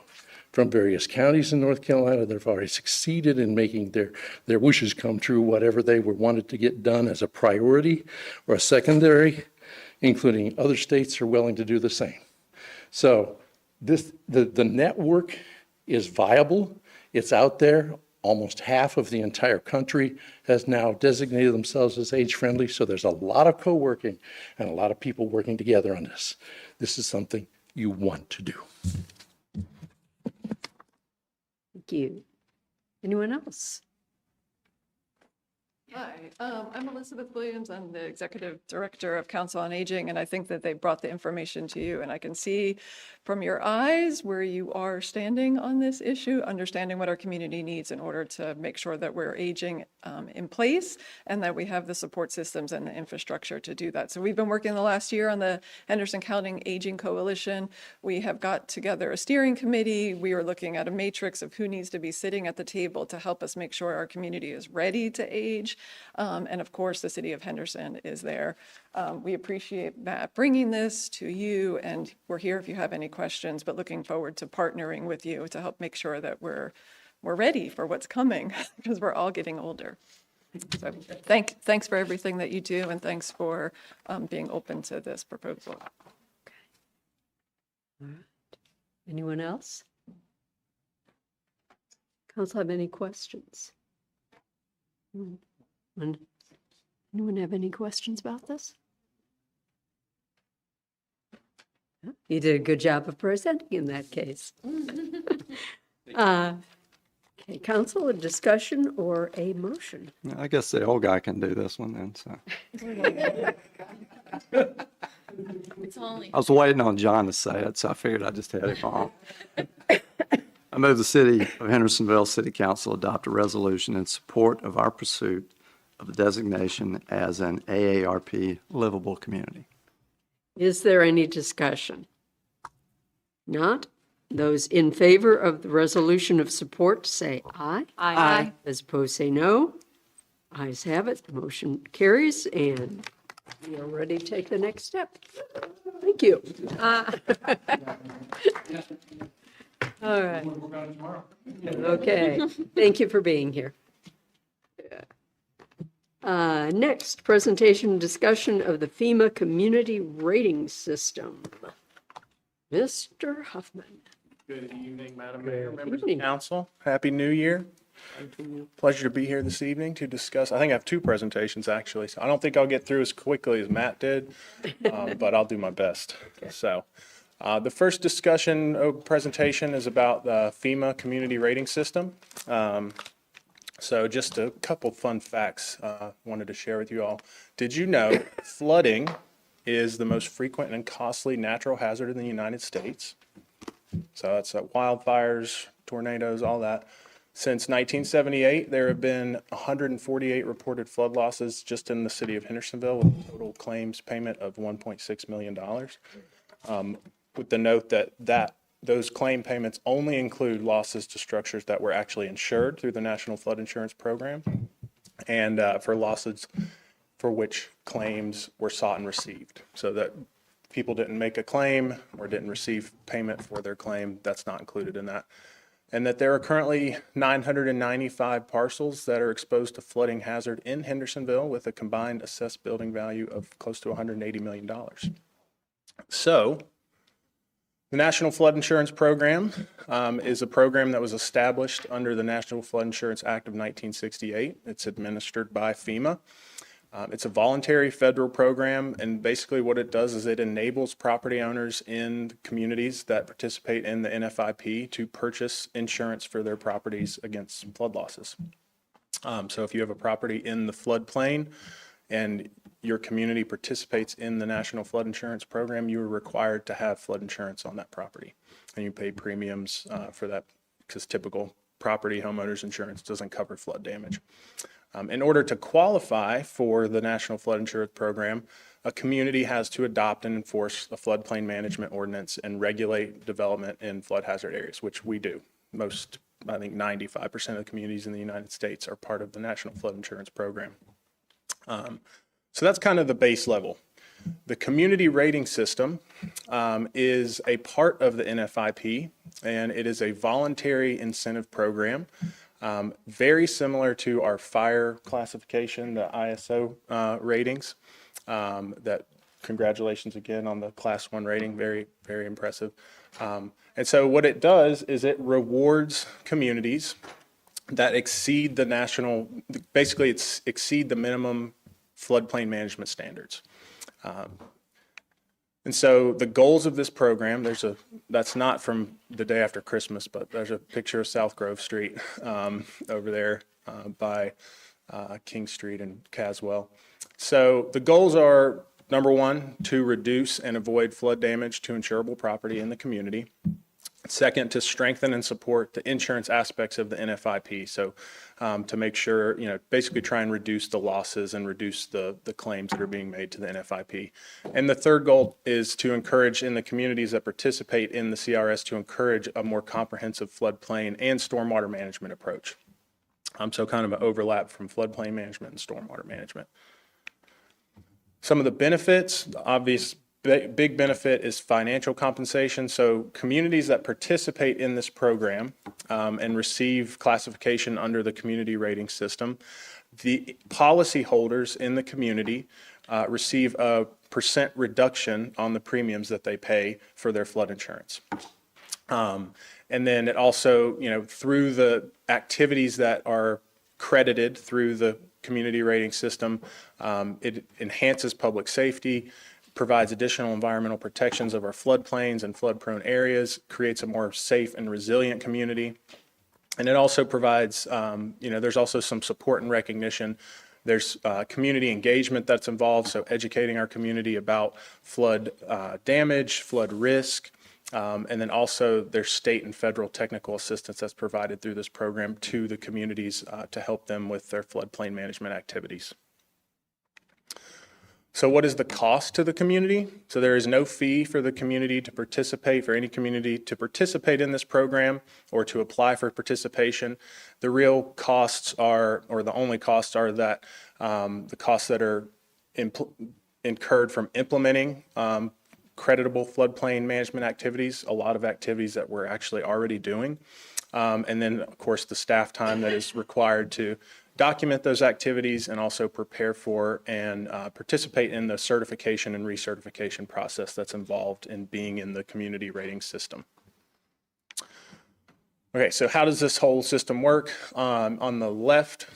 From various counties in North Carolina that have already succeeded in making their wishes come true, whatever they were wanted to get done as a priority or a secondary, including other states are willing to do the same. So the network is viable. It's out there. Almost half of the entire country has now designated themselves as age-friendly. So there's a lot of co-working and a lot of people working together on this. This is something you want to do. Thank you. Anyone else? Hi, I'm Elizabeth Williams. I'm the Executive Director of Council on Aging, and I think that they brought the information to you, and I can see from your eyes where you are standing on this issue, understanding what our community needs in order to make sure that we're aging in place and that we have the support systems and the infrastructure to do that. So we've been working the last year on the Henderson County Aging Coalition. We have got together a steering committee. We are looking at a matrix of who needs to be sitting at the table to help us make sure our community is ready to age. And of course, the city of Henderson is there. We appreciate Matt bringing this to you, and we're here if you have any questions, but looking forward to partnering with you to help make sure that we're ready for what's coming because we're all getting older. So thanks for everything that you do, and thanks for being open to this proposal. All right. Anyone else? Council have any questions? Anyone have any questions about this? You did a good job of presenting in that case. Okay, council, a discussion or a motion? I guess the old guy can do this one then, so. It's only. I was waiting on John to say it, so I figured I just had it on. I move the City of Hendersonville City Council adopt a resolution in support of our pursuit of the designation as an AARP livable community. Is there any discussion? Not? Those in favor of the resolution of support say aye. Aye. As opposed, say no. Ayes have it. The motion carries, and we are ready to take the next step. Thank you. All right. Okay. Thank you for being here. Next, presentation and discussion of the FEMA Community Rating System. Mr. Huffman. Good evening, Madam Mayor, members evening. of council. Happy New Year. Pleasure to be here this evening to discuss. I think I have two presentations actually, so I don't think I'll get through as quickly as Matt did, but I'll do my best. So the first presentation is about the FEMA Community Rating System. So just a couple fun facts wanted to share with you all. Did you know flooding is the most frequent and costly natural hazard in the United States? So that's wildfires, tornadoes, all that. Since 1978, there have been 148 reported flood losses just in the city of Hendersonville, with a total claims payment of $1.6 million. With the note that those claim payments only include losses to structures that were actually insured through the National Flood Insurance Program, and for losses for which claims were sought and received. So that people didn't make a claim or didn't receive payment for their claim, that's not included in that. And that there are currently 995 parcels that are exposed to flooding hazard in Hendersonville with a combined assessed building value of close to $180 million. So the National Flood Insurance Program is a program that was established under the National Flood Insurance Act of 1968. It's administered by FEMA. It's a voluntary federal program, and basically what it does is it enables property owners in communities that participate in the NFIP to purchase insurance for their properties against flood losses. So if you have a property in the floodplain and your community participates in the National Flood Insurance Program, you are required to have flood insurance on that property. And you pay premiums for that because typical property homeowners insurance doesn't cover flood damage. In order to qualify for the National Flood Insurance Program, a community has to adopt and enforce a floodplain management ordinance and regulate development in flood hazard areas, which we do. Most, I think 95% of the communities in the United States are part of the National Flood Insurance Program. So that's kind of the base level. The community rating system is a part of the NFIP, and it is a voluntary incentive program, very similar to our fire classification, the ISO ratings. That congratulations again on the Class 1 rating, very, very impressive. And so what it does is it rewards communities that exceed the national, basically it's exceed the minimum floodplain management standards. And so the goals of this program, that's not from the day after Christmas, but there's a picture of South Grove Street over there by King Street and Caswell. So the goals are, number one, to reduce and avoid flood damage to insurable property in the community. Second, to strengthen and support the insurance aspects of the NFIP. So to make sure, basically try and reduce the losses and reduce the claims that are being made to the NFIP. And the third goal is to encourage in the communities that participate in the CRS to encourage a more comprehensive floodplain and stormwater management approach. So kind of an overlap from floodplain management and stormwater management. Some of the benefits, obvious big benefit is financial compensation. So communities that participate in this program and receive classification under the community rating system, the policyholders in the community receive a % reduction on the premiums that they pay for their flood insurance. And then it also, through the activities that are credited through the community rating system, it enhances public safety, provides additional environmental protections of our floodplains and flood-prone areas, creates a more safe and resilient community. And it also provides, there's also some support and recognition. There's community engagement that's involved, so educating our community about flood damage, flood risk, and then also there's state and federal technical assistance that's provided through this program to the communities to help them with their floodplain management activities. So what is the cost to the community? So there is no fee for the community to participate, for any community to participate in this program or to apply for participation. The real costs are, or the only costs are that the costs that are incurred from implementing creditable floodplain management activities, a lot of activities that we're actually already doing. And then, of course, the staff time that is required to document those activities and also prepare for and participate in the certification and recertification process that's involved in being in the community rating system. Okay, so how does this whole system work? On the left,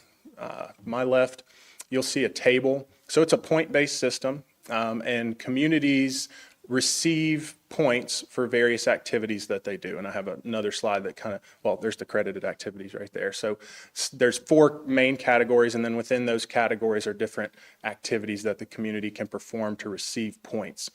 my left, you'll see a table. So it's a point-based system, and communities receive points for various activities that they do. And I have another slide that kind of, well, there's the credited activities right there. So there's 4 main categories, and then within those categories are different activities that the community can perform to receive points.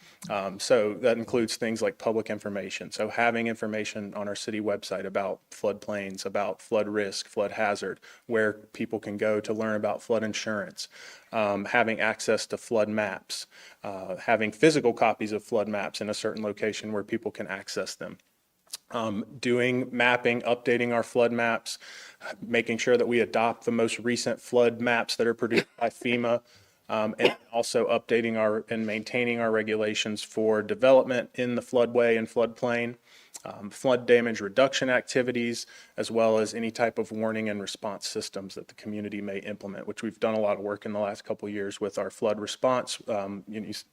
So that includes things like public information. So having information on our city website about floodplains, about flood risk, flood hazard, where people can go to learn about flood insurance, having access to flood maps, having physical copies of flood maps in a certain location where people can access them. Doing mapping, updating our flood maps, making sure that we adopt the most recent flood maps that are produced by FEMA, and also updating and maintaining our regulations for development in the floodway and floodplain, flood damage reduction activities, as well as any type of warning and response systems that the community may implement, which we've done a lot of work in the last couple of years with our flood response.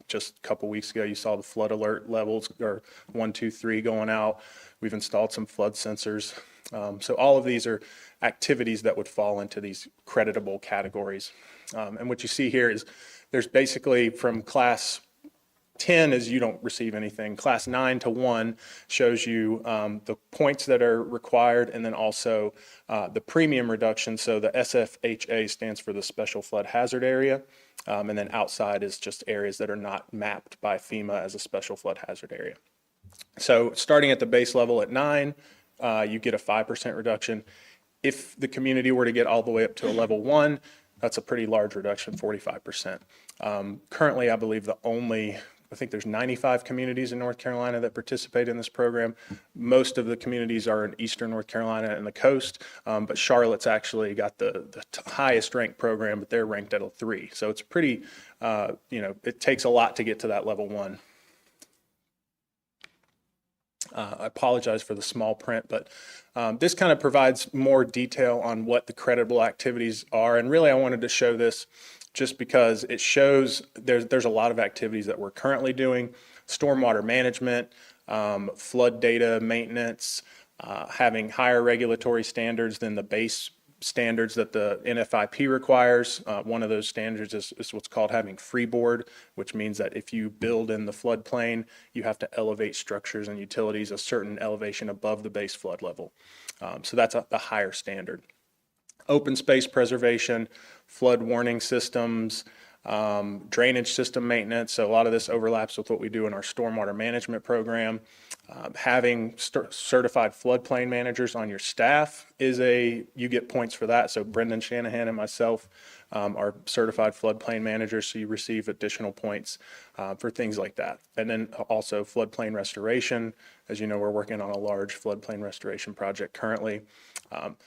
Just a couple weeks ago, you saw the flood alert levels are 1, 2, 3 going out. We've installed some flood sensors. So all of these are activities that would fall into these creditable categories. And what you see here is there's basically from class 10 is you don't receive anything. Class 9 to 1 shows you the points that are required, and then also the premium reduction. So the SFHA stands for the Special Flood Hazard Area, and then outside is just areas that are not mapped by FEMA as a Special Flood Hazard Area. So starting at the base level at 9, you get a 5% reduction. If the community were to get all the way up to a level 1, that's a pretty large reduction, 45%. Currently, I believe the only I think there's 95 communities in North Carolina that participate in this program. Most of the communities are in eastern North Carolina and the coast, but Charlotte's actually got the highest ranked program, but they're ranked at a 3. So it's pretty, it takes a lot to get to that level 1. I apologize for the small print, but this kind of provides more detail on what the creditable activities are. And really, I wanted to show this just because it shows there's a lot of activities that we're currently doing: stormwater management, flood data maintenance, having higher regulatory standards than the base standards that the NFIP requires. One of those standards is what's called having freeboard, which means that if you build in the floodplain, you have to elevate structures and utilities a certain elevation above the base flood level. So that's a higher standard. Open space preservation, flood warning systems, drainage system maintenance. So a lot of this overlaps with what we do in our stormwater management program. Having certified floodplain managers on your staff you get points for that. So Brendan Shanahan and myself are certified floodplain managers, so you receive additional points for things like that. And then also floodplain restoration. As you know, we're working on a large floodplain restoration project currently.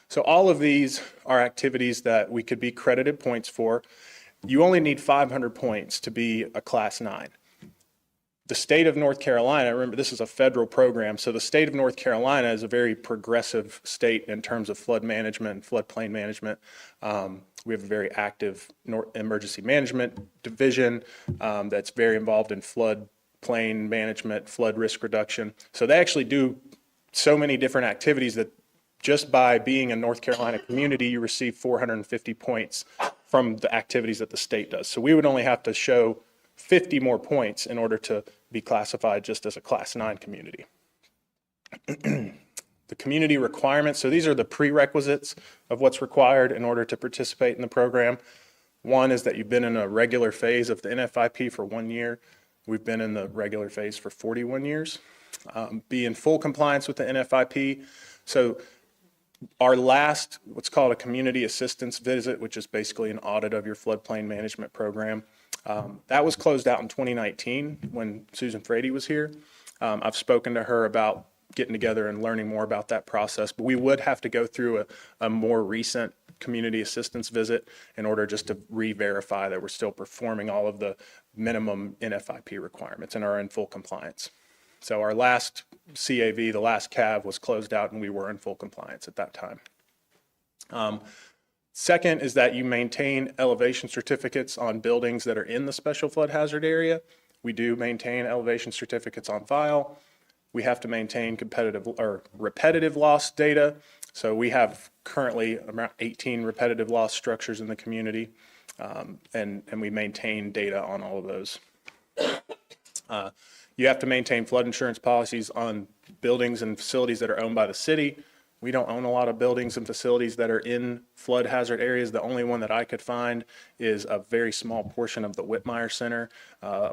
So all of these are activities that we could be credited points for. You only need 500 points to be a Class 9. The state of North Carolina, remember this is a federal program, so the state of North Carolina is a very progressive state in terms of flood management and floodplain management. We have a very active emergency management division that's very involved in floodplain management, flood risk reduction. So they actually do so many different activities that just by being a North Carolina community, you receive 450 points from the activities that the state does. So we would only have to show 50 more points in order to be classified just as a Class 9 community. The community requirements, so these are the prerequisites of what's required in order to participate in the program. One is that you've been in a regular phase of the NFIP for 1 year. We've been in the regular phase for 41 years. Be in full compliance with the NFIP. So our last, what's called a community assistance visit, which is basically an audit of your floodplain management program, that was closed out in 2019 when Susan Frady was here. I've spoken to her about getting together and learning more about that process, but we would have to go through a more recent community assistance visit in order just to re-verify that we're still performing all of the minimum NFIP requirements and are in full compliance. So our last CAV, the last CAV, was closed out and we were in full compliance at that time. Second is that you maintain elevation certificates on buildings that are in the special flood hazard area. We do maintain elevation certificates on file. We have to maintain competitive or repetitive loss data. So we have currently around 18 repetitive loss structures in the community, and we maintain data on all of those. You have to maintain flood insurance policies on buildings and facilities that are owned by the city. We don't own a lot of buildings and facilities that are in flood hazard areas. The only one that I could find is a very small portion of the Whitmire Center,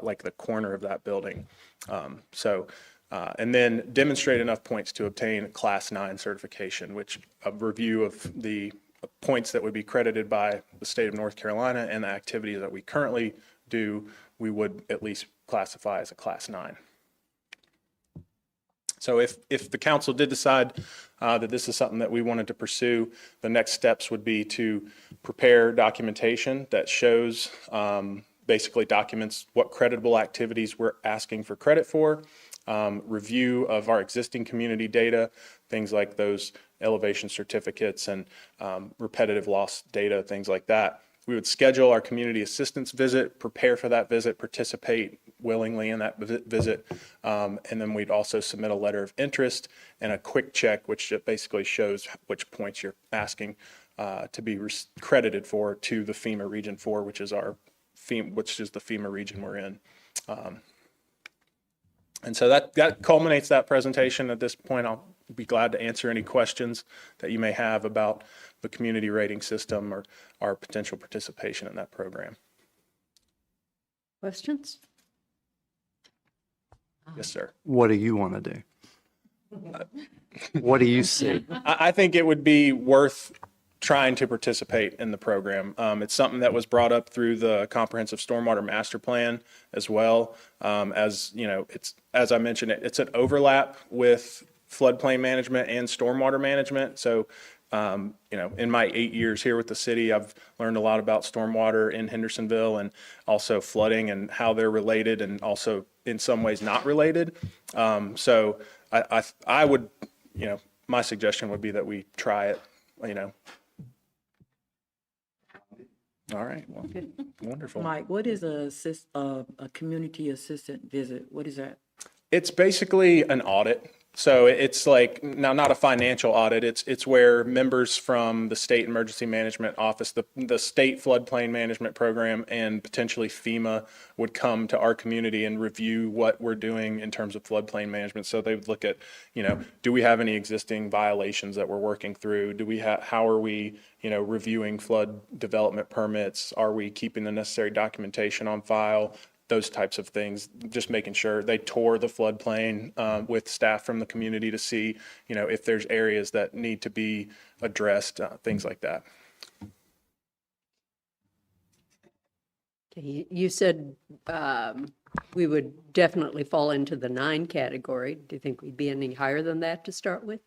like the corner of that building. And then demonstrate enough points to obtain Class 9 certification, which a review of the points that would be credited by the state of North Carolina and the activities that we currently do, we would at least classify as a Class 9. So if the council did decide that this is something that we wanted to pursue, the next steps would be to prepare documentation that shows, basically documents what creditable activities we're asking for credit for, review of our existing community data, things like those elevation certificates and repetitive loss data, things like that. We would schedule our community assistance visit, prepare for that visit, participate willingly in that visit, and then we'd also submit a letter of interest and a quick check, which basically shows which points you're asking to be credited for to the FEMA Region 4, which is the FEMA region we're in. And so that culminates that presentation. At this point, I'll be glad to answer any questions that you may have about the community rating system or our potential participation in that program. Questions? Yes, sir. What do you want to do? What do you see? I think it would be worth trying to participate in the program. It's something that was brought up through the Comprehensive Stormwater Master Plan as well. As you know, it's, as I mentioned, it's an overlap with floodplain management and stormwater management. So, you know, in my 8 years here with the city, I've learned a lot about stormwater in Hendersonville and also flooding and how they're related and also in some ways not related. So I would, you know, my suggestion would be that we try it, you know. All right, well, wonderful. Mike, what is a community assistant visit? What is that? It's basically an audit. So it's like, now not a financial audit, it's where members from the State Emergency Management Office, the State Floodplain Management Program, and potentially FEMA would come to our community and review what we're doing in terms of floodplain management. So they would look at, you know, do we have any existing violations that we're working through? Do we have, how are we, you know, reviewing flood development permits? Are we keeping the necessary documentation on file? Those types of things, just making sure. They tour the floodplain with staff from the community to see, you know, if there's areas that need to be addressed, things like that. Okay, you said we would definitely fall into the 9 category. Do you think we'd be any higher than that to start with?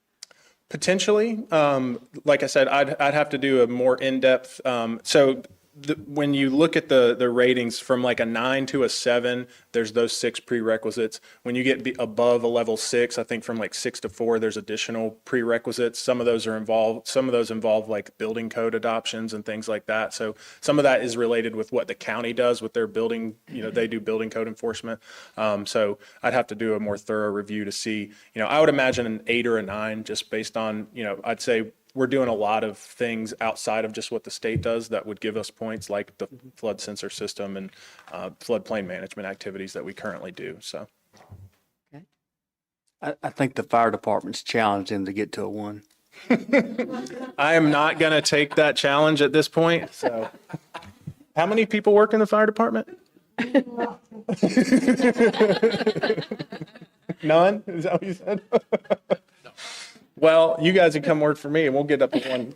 Potentially. Like I said, I'd have to do a more in-depth. When you look at the ratings from like a 9 to a 7, there's those 6 prerequisites. When you get above a level 6, I think from like 6 to 4, there's additional prerequisites. Some of those involve like building code adoptions and things like that. So some of that is related with what the county does with their building, you know, they do building code enforcement. So I'd have to do a more thorough review to see, you know, I would imagine an 8 or a 9 just based on, you know, I'd say we're doing a lot of things outside of just what the state does that would give us points, like the flood sensor system and floodplain management activities that we currently do. So, okay. I think the fire department's challenged him to get to a 1. I am not going to take that challenge at this point. So, how many people work in the fire department? None? Is that what you said? Well, you guys can come work for me and we'll get up to 1.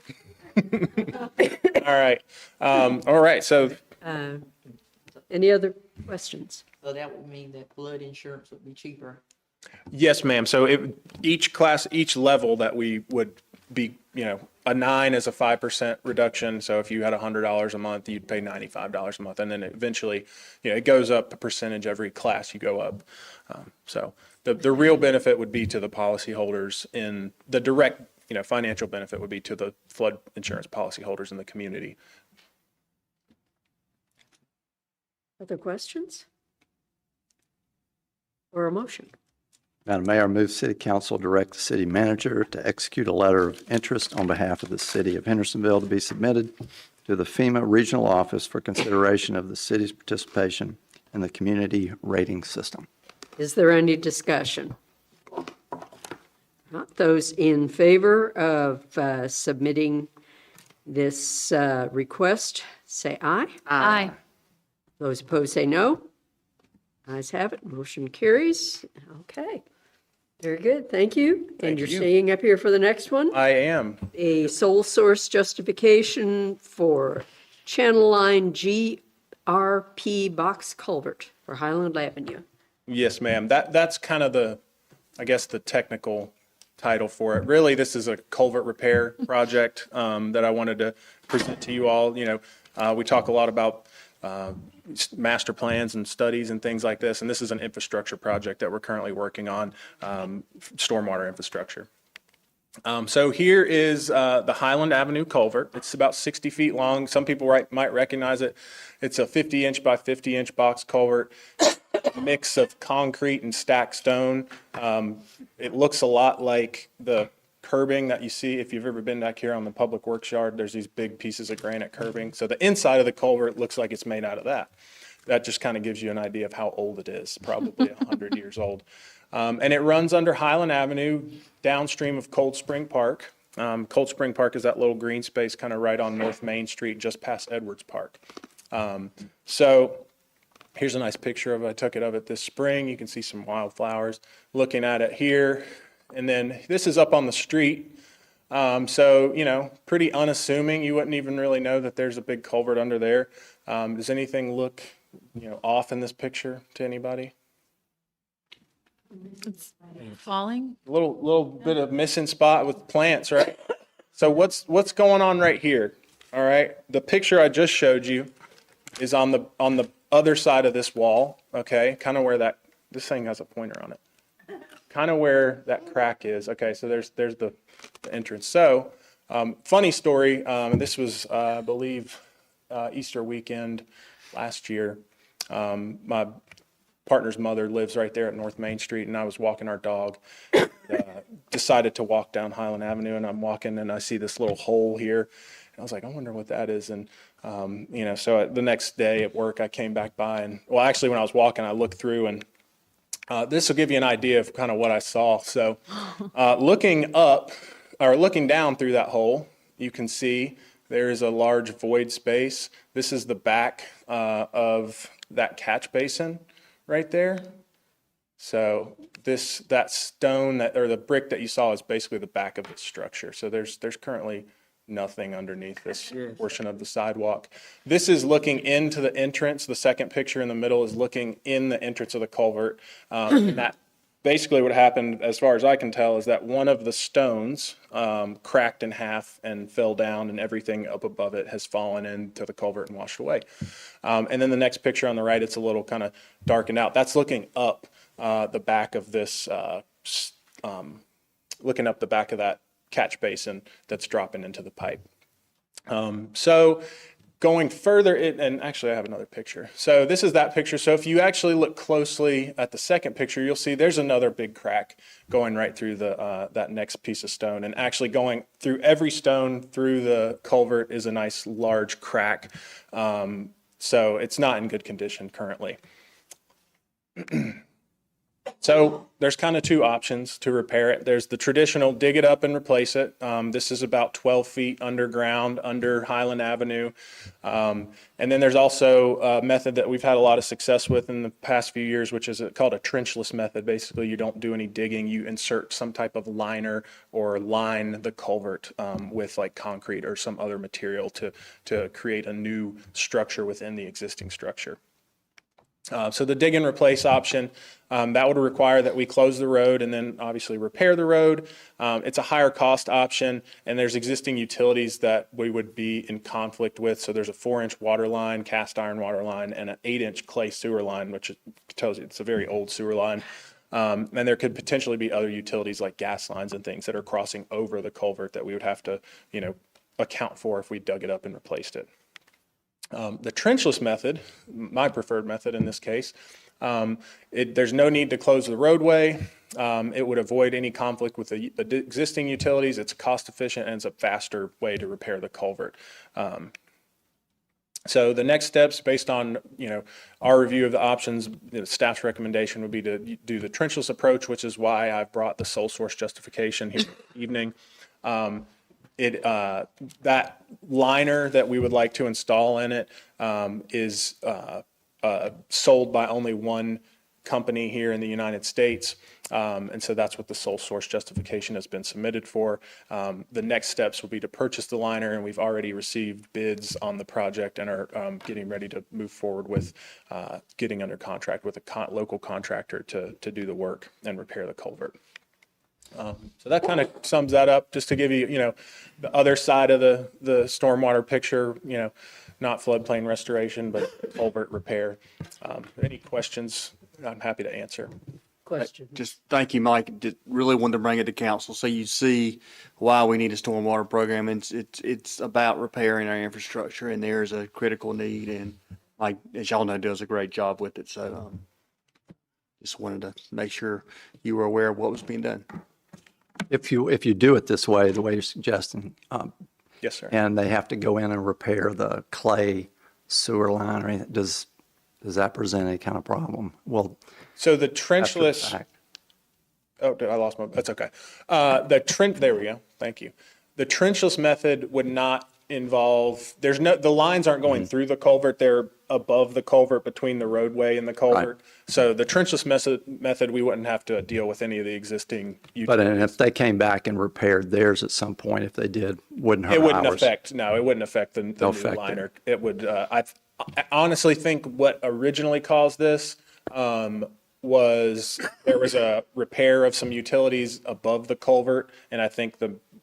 All right. All right. So, any other questions? So that would mean that flood insurance would be cheaper. yes, ma'am. So each level that we would be, you know, a 9 is a 5% reduction. So if you had $100 a month, you'd pay $95 a month. And then eventually, you know, it goes up a percentage every class you go up. So the real benefit would be to the policyholders, in the direct, you know, financial benefit would be to the flood insurance policyholders in the community. Other questions? Or a motion? Madam Mayor, I move City Council direct the city manager to execute a letter of interest on behalf of the city of Hendersonville to be submitted to the FEMA Regional Office for consideration of the city's participation in the community rating system. Is there any discussion? Not those in favor of submitting this request, say aye. Aye. Those opposed say no. Ayes have it, motion carries. Okay, very good, thank you. And you're staying up here for the next one? I am. A sole source justification for channel line GRP box culvert for Highland Avenue. Yes, ma'am. That's kind of the, I guess, the technical title for it. Really, this is a culvert repair project that I wanted to present to you all. You know, we talk a lot about master plans and studies and things like this, and this is an infrastructure project that we're currently working on, stormwater infrastructure. So here is the Highland Avenue culvert. It's about 60 feet long. Some people might recognize it. It's a 50-inch by 50-inch box culvert, mix of concrete and stacked stone. It looks a lot like the curbing that you see if you've ever been back here on the public works yard. There's these big pieces of granite curbing. So the inside of the culvert looks like it's made out of that. That just kind of gives you an idea of how old it is, probably 100 years old. And it runs under Highland Avenue downstream of Cold Spring Park. Cold Spring Park is that little green space kind of right on North Main Street, just past Edwards Park. So here's a nice picture of it. I took it of it this spring. You can see some wildflowers. Looking at it here. And then this is up on the street. So, pretty unassuming. You wouldn't even really know that there's a big culvert under there. Does anything look, off in this picture to anybody? It's falling. A little bit of missing spot with plants, right? So what's going on right here? All right. The picture I just showed you is on the other side of this wall. Okay. Kind of where this thing has a pointer on it. Kind of where that crack is. Okay. So there's the entrance. So, funny story. This was, I believe, Easter weekend last year. My partner's mother lives right there at North Main Street, and I was walking our dog. Decided to walk down Highland Avenue, and I'm walking, and I see this little hole here. And I was like, I wonder what that is. And, so the next day at work, I came back by, and, well, actually, when I was walking, I looked through, and this will give you an idea of kind of what I saw. So looking up, or looking down through that hole, you can see there is a large void space. This is the back of that catch basin right there. So that stone or the brick that you saw is basically the back of the structure. So there's currently nothing underneath this portion of the sidewalk. This is looking into the entrance. The second picture in the middle is looking in the entrance of the culvert. And that basically what happened, as far as I can tell, is that one of the stones cracked in half and fell down, and everything up above it has fallen into the culvert and washed away. And then the next picture on the right, it's a little kind of darkened out. That's looking up the back of this, looking up the back of that catch basin that's dropping into the pipe. So going further, and actually I have another picture. So this is that picture. So if you actually look closely at the second picture, you'll see there's another big crack going right through that next piece of stone. And actually going through every stone through the culvert is a nice large crack. So it's not in good condition currently. So there's kind of two options to repair it. There's the traditional dig it up and replace it. This is about 12 feet underground under Highland Avenue. And then there's also a method that we've had a lot of success with in the past few years, which is called a trenchless method. Basically, you don't do any digging. You insert some type of liner or line the culvert with like concrete or some other material to create a new structure within the existing structure. So the dig and replace option, that would require that we close the road and then obviously repair the road. It's a higher cost option, and there's existing utilities that we would be in conflict with. So there's a 4-inch water line, cast iron water line, and an 8-inch clay sewer line, which tells you it's a very old sewer line. And there could potentially be other utilities like gas lines and things that are crossing over the culvert that we would have to, account for if we dug it up and replaced it. The trenchless method, my preferred method in this case, there's no need to close the roadway. It would avoid any conflict with the existing utilities. It's cost efficient and it's a faster way to repair the culvert. So the next steps based on, our review of the options, the staff's recommendation would be to do the trenchless approach, which is why I've brought the sole source justification here this evening. That liner that we would like to install in it is sold by only one company here in the United States. And so that's what the sole source justification has been submitted for. The next steps will be to purchase the liner, and we've already received bids on the project and are getting ready to move forward with getting under contract with a local contractor to do the work and repair the culvert. So that kind of sums that up, just to give you, the other side of the stormwater picture, not floodplain restoration, but culvert repair. Any questions? I'm happy to answer. Question. Just thank you, Mike. Just really wanted to bring it to council so you see why we need a stormwater program. It's about repairing our infrastructure, and there's a critical need, and Mike, as y'all know, does a great job with it. So just wanted to make sure you were aware of what was being done. If you do it this way, the way you're suggesting, Yes, sir. and they have to go in and repair the clay sewer line or anything, does that present any kind of problem? Well, So the trenchless. Oh, I lost my. That's okay. There we go. Thank you. The trenchless method would not involve, the lines aren't going through the culvert, they're above the culvert between the roadway and the culvert. So the trenchless method, we wouldn't have to deal with any of the existing But utilities. if they came back and repaired theirs at some point, if they did, wouldn't hurt It wouldn't ours. affect, no, it wouldn't affect the new affect liner. It would, I honestly think what originally caused this was there was a repair of some utilities above the culvert, and I think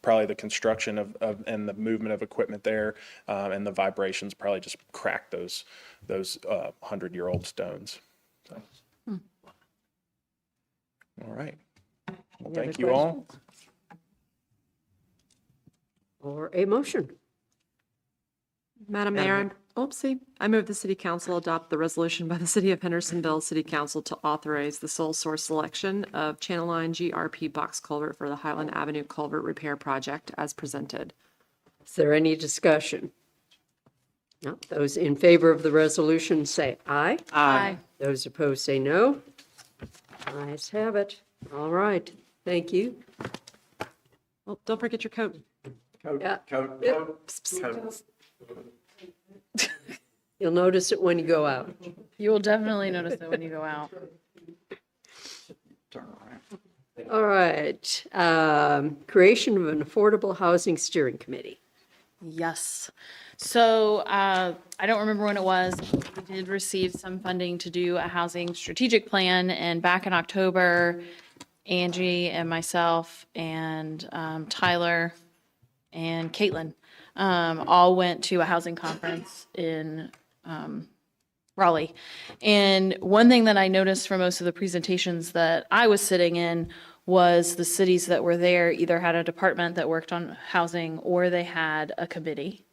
probably the construction of and the movement of equipment there, and the vibrations probably just cracked those 100-year-old stones. So. All right. Well, thank you all. Or a motion? Madam Mayor, I move the City Council adopt the resolution by the City of Hendersonville City Council to authorize the sole source selection of Channel Line GRP box culvert for the Highland Avenue Culvert Repair Project as presented. Is there any discussion? No. Those in favor of the resolution say aye. Aye. Those opposed say no. Ayes have it. All right. Thank you. Well, don't forget your coat. Yeah. You'll notice it when you go out. You will definitely notice it when you go out. All right. Creation of an affordable housing steering committee. Yes. So I don't remember when it was. We did receive some funding to do a housing strategic plan, and back in October, Angie and myself and Tyler and Caitlin all went to a housing conference in Raleigh. And one thing that I noticed from most of the presentations that I was sitting in was the cities that were there either had a department that worked on housing or they had a committee.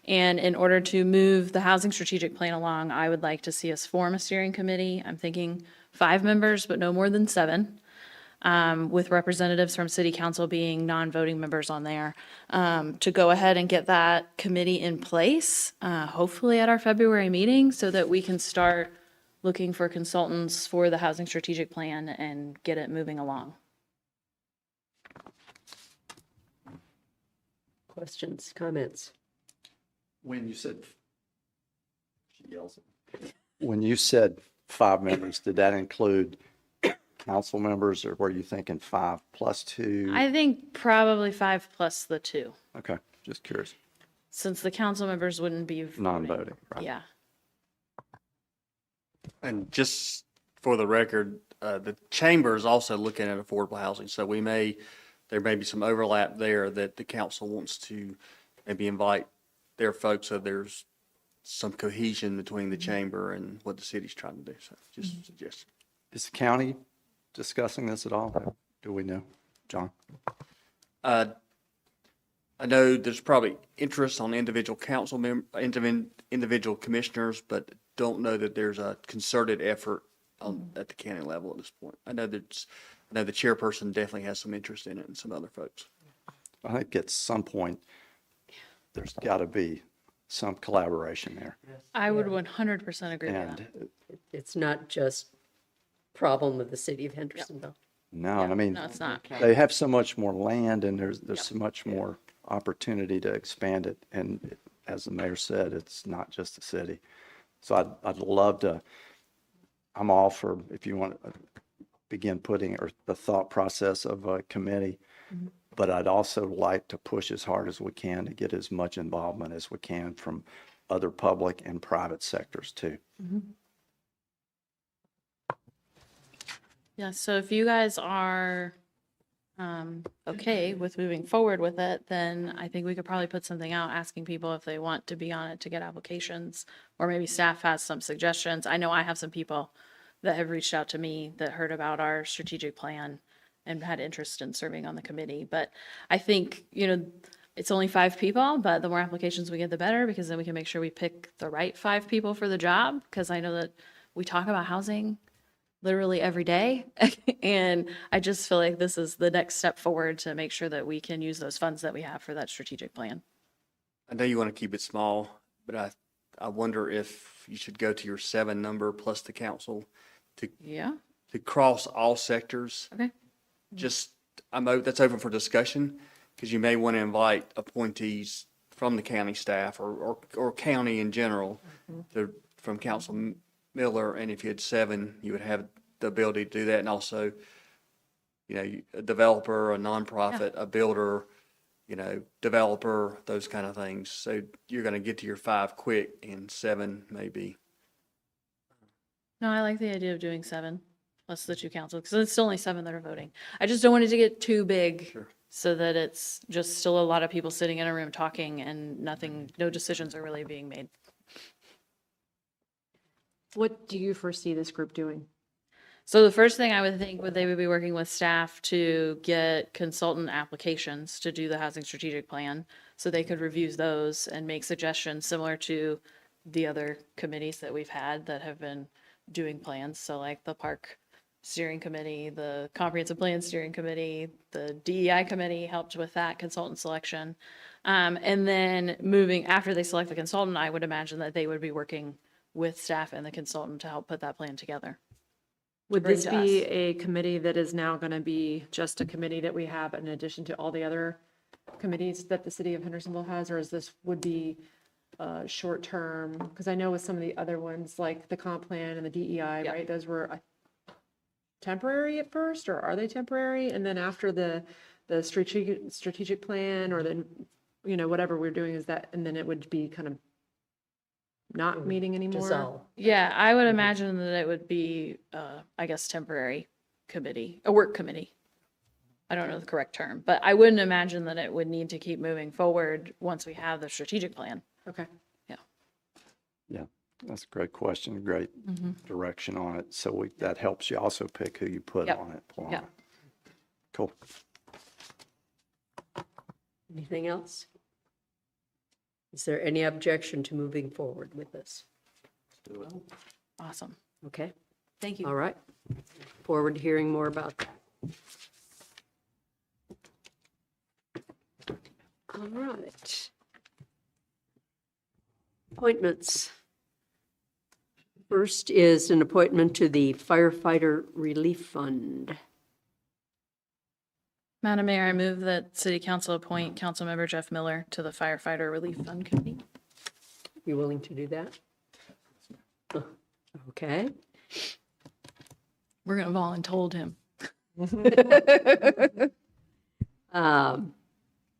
And in order to move the housing strategic plan along, I would like to see us form a steering committee. I'm thinking 5 members, but no more than 7. With representatives from city council being non-voting members on there, to go ahead and get that committee in place, hopefully at our February meeting, so that we can start looking for consultants for the housing strategic plan and get it moving along. Questions, comments? When you said, when you said 5 members, did that include council members, or were you thinking 5 plus 2? I think probably 5 plus the 2, Okay, just curious. since the council members wouldn't be voting. Non-voting, right? Yeah. And just for the record, the chamber is also looking at affordable housing, so there may be some overlap there that the council wants to maybe invite their folks, so there's some cohesion between the chamber and what the city's trying to do, so just a suggestion. Is the county discussing this at all? Do we know, John? I know there's probably interest on individual individual commissioners, but don't know that there's a concerted effort at the county level at this point. I know the chairperson definitely has some interest in it, and some other folks. I think at some point, there's got to be some collaboration there. I would 100% agree with that. And It's not just problem of the city of Hendersonville. no, I mean, No, it's not. they have so much more land, and there's so much more opportunity to expand it. And as the mayor said, it's not just the city. So I'd love to, I'm all for, if you want to begin putting, or the thought process of a committee, but I'd also like to push as hard as we can to get as much involvement as we can from other public and private sectors too. Yeah, so if you guys are okay with moving forward with it, then I think we could probably put something out asking people if they want to be on it to get applications, or maybe staff has some suggestions. I know I have some people that have reached out to me that heard about our strategic plan and had interest in serving on the committee. But I think, it's only 5 people, but the more applications we get, the better, because then we can make sure we pick the right 5 people for the job. Because I know that we talk about housing literally every day. And I just feel like this is the next step forward to make sure that we can use those funds that we have for that strategic plan. I know you want to keep it small, but I wonder if you should go to your 7 number plus the council to cross all sectors. Okay. That's open for discussion, because you may want to invite appointees from the county staff or county in general, from Council Miller, and if you had 7, you would have the ability to do that, and also, a developer, a nonprofit, a builder, developer, those kind of things. So you're going to get to your 5 quick, and 7 maybe. No, I like the idea of doing 7 plus the 2 council, because it's still only 7 that are voting. I just don't want it to get too big so that it's just still a lot of people sitting in a room talking and no decisions are really being made. What do you foresee this group doing? So the first thing I would think they would be working with staff to get consultant applications to do the housing strategic plan, so they could review those and make suggestions similar to the other committees that we've had that have been doing plans. So like the park steering committee, the comprehensive plan steering committee, the DEI committee helped with that consultant selection. And then after they select the consultant, I would imagine that they would be working with staff and the consultant to help put that plan together. Would Bring this to be us. a committee that is now going to be just a committee that we have in addition to all the other committees that the city of Hendersonville has, or is this would be short term? Because I know with some of the other ones, like the comp plan and the DEI, right? Those were temporary at first, or are they temporary? And then after the strategic plan, or then whatever we're doing is that, and then it would be kind of not meeting anymore. Yeah, I would imagine that it would be, I guess, temporary committee, a work committee. I don't know the correct term, but I wouldn't imagine that it would need to keep moving forward once we have the strategic plan. Okay. Yeah, that's a great question, great direction on it. So that helps you also pick who you put on it. pull on Yep. it. Cool. Anything else? Is there any objection to moving forward with this? Awesome. Okay, Thank you. all right. Forward to hearing more about that. All right. Appointments. First is an appointment to the Firefighter Relief Fund. Madam Mayor, I move that City Council appoint Councilmember Jeff Miller to the Firefighter Relief Fund Committee. You willing to do that? Okay. We're going to voluntold him.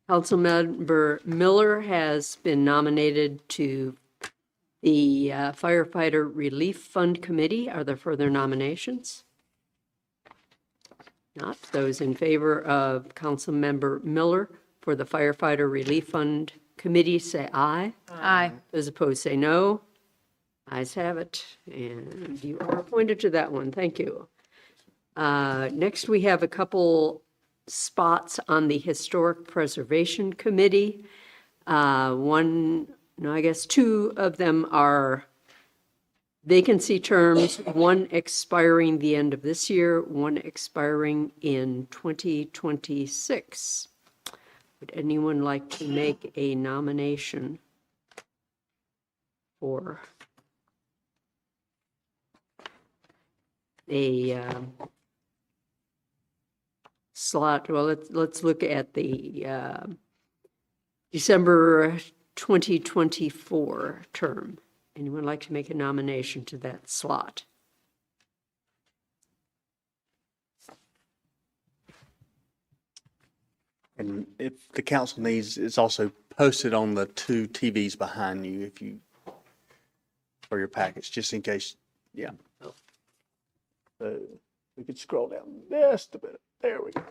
Councilmember Miller has been nominated to the Firefighter Relief Fund Committee. Are there further nominations? Not. Those in favor of Councilmember Miller for the Firefighter Relief Fund Committee, say aye. Aye. Those opposed, say no. Ayes have it, and you are appointed to that one. Thank you. Next, we have a couple spots on the Historic Preservation Committee. I guess 2 of them are vacancy terms, one expiring the end of this year, one expiring in 2026. Would anyone like to make a nomination for a slot? Well, let's look at the December 2024 term. Anyone like to make a nomination to that slot? And if the council needs, it's also posted on the 2 TVs behind you for your package, just in case, yeah. So we could scroll down just a bit. There we go.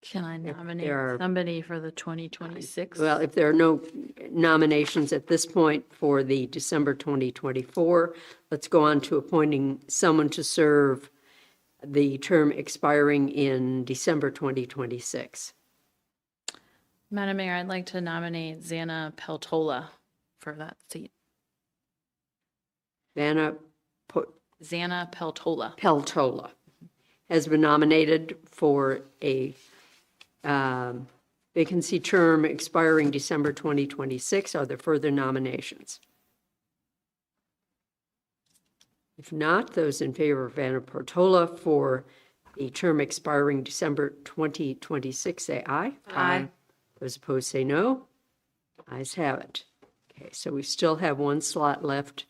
Can I nominate there are- somebody for the 2026? Well, if there are no nominations at this point for the December 2024, let's go on to appointing someone to serve the term expiring in December 2026. Madam Mayor, I'd like to nominate Xana Peltola for that seat. Vanna Xana Peltola. Peltola has been nominated for a vacancy term expiring December 2026. Are there further nominations? If not, those in favor of Anna Portola for the term expiring December 2026, say aye. Aye. Those opposed, say no. Ayes have it. Okay, so we still have one slot left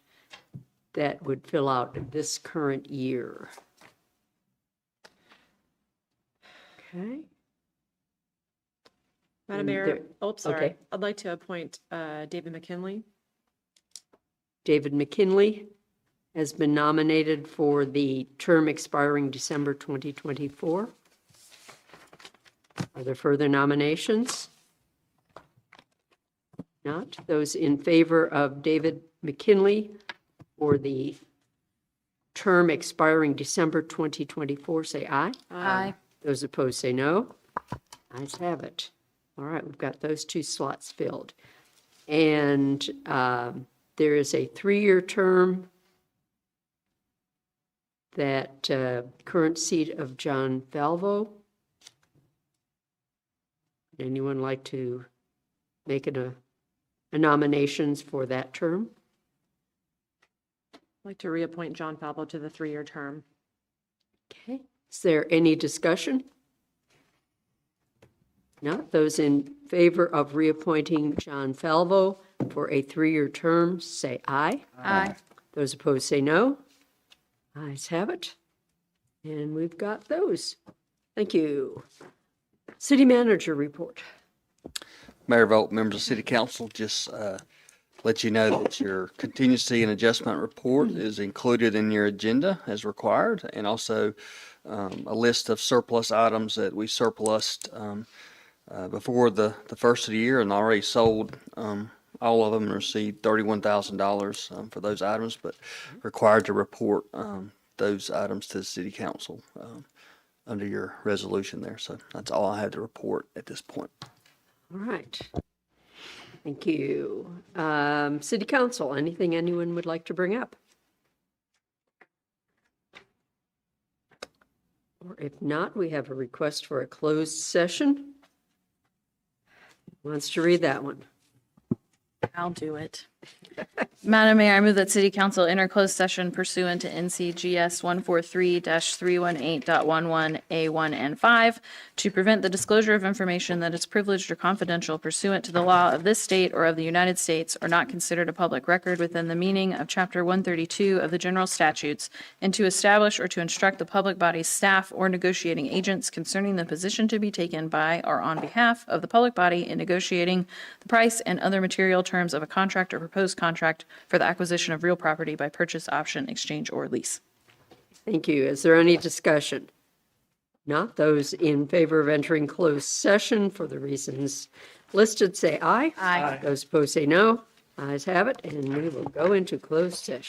that would fill out this current year. Okay. Madam And Mayor, there- oh, sorry. okay. I'd like to appoint David McKinley. David McKinley has been nominated for the term expiring December 2024. Are there further nominations? Not. Those in favor of David McKinley for the term expiring December 2024, say aye. Aye. Those opposed, say no. Ayes have it. All right, we've got those two slots filled. And there is a 3-year term that current seat of John Falvo. Anyone like to make a nominations for that term? I'd like to reappoint John Falbo to the 3-year term. Okay, is there any discussion? No, those in favor of reappointing John Falvo for a 3-year term, say aye. Aye. Those opposed, say no. Ayes have it. And we've got those. Thank you. City manager report. Mayor Vogt, members of City Council, just let you know that your contingency and adjustment report is included in your agenda as required, and also a list of surplus items that we surplused before the first of the year and already sold all of them and received $31,000 for those items, but required to report those items to the City Council under your resolution there. So that's all I have to report at this point. All right. Thank you. City council, anything anyone would like to bring up? Or if not, we have a request for a closed session. Who wants to read that one? I'll do it. Madam Mayor, I move that City Council enter closed session pursuant to NCGS 143-318.11A1 and 5 to prevent the disclosure of information that is privileged or confidential pursuant to the law of this state or of the United States or not considered a public record within the meaning of Chapter 132 of the General Statutes, and to establish or to instruct the public body's staff or negotiating agents concerning the position to be taken by or on behalf of the public body in negotiating the price and other material terms of a contract or proposed contract for the acquisition of real property by purchase, option, exchange, or lease. Thank you. Is there any discussion? Not. Those in favor of entering closed session for the reasons listed, say aye. Aye. Those opposed, say no. Ayes have it, and we will go into closed session.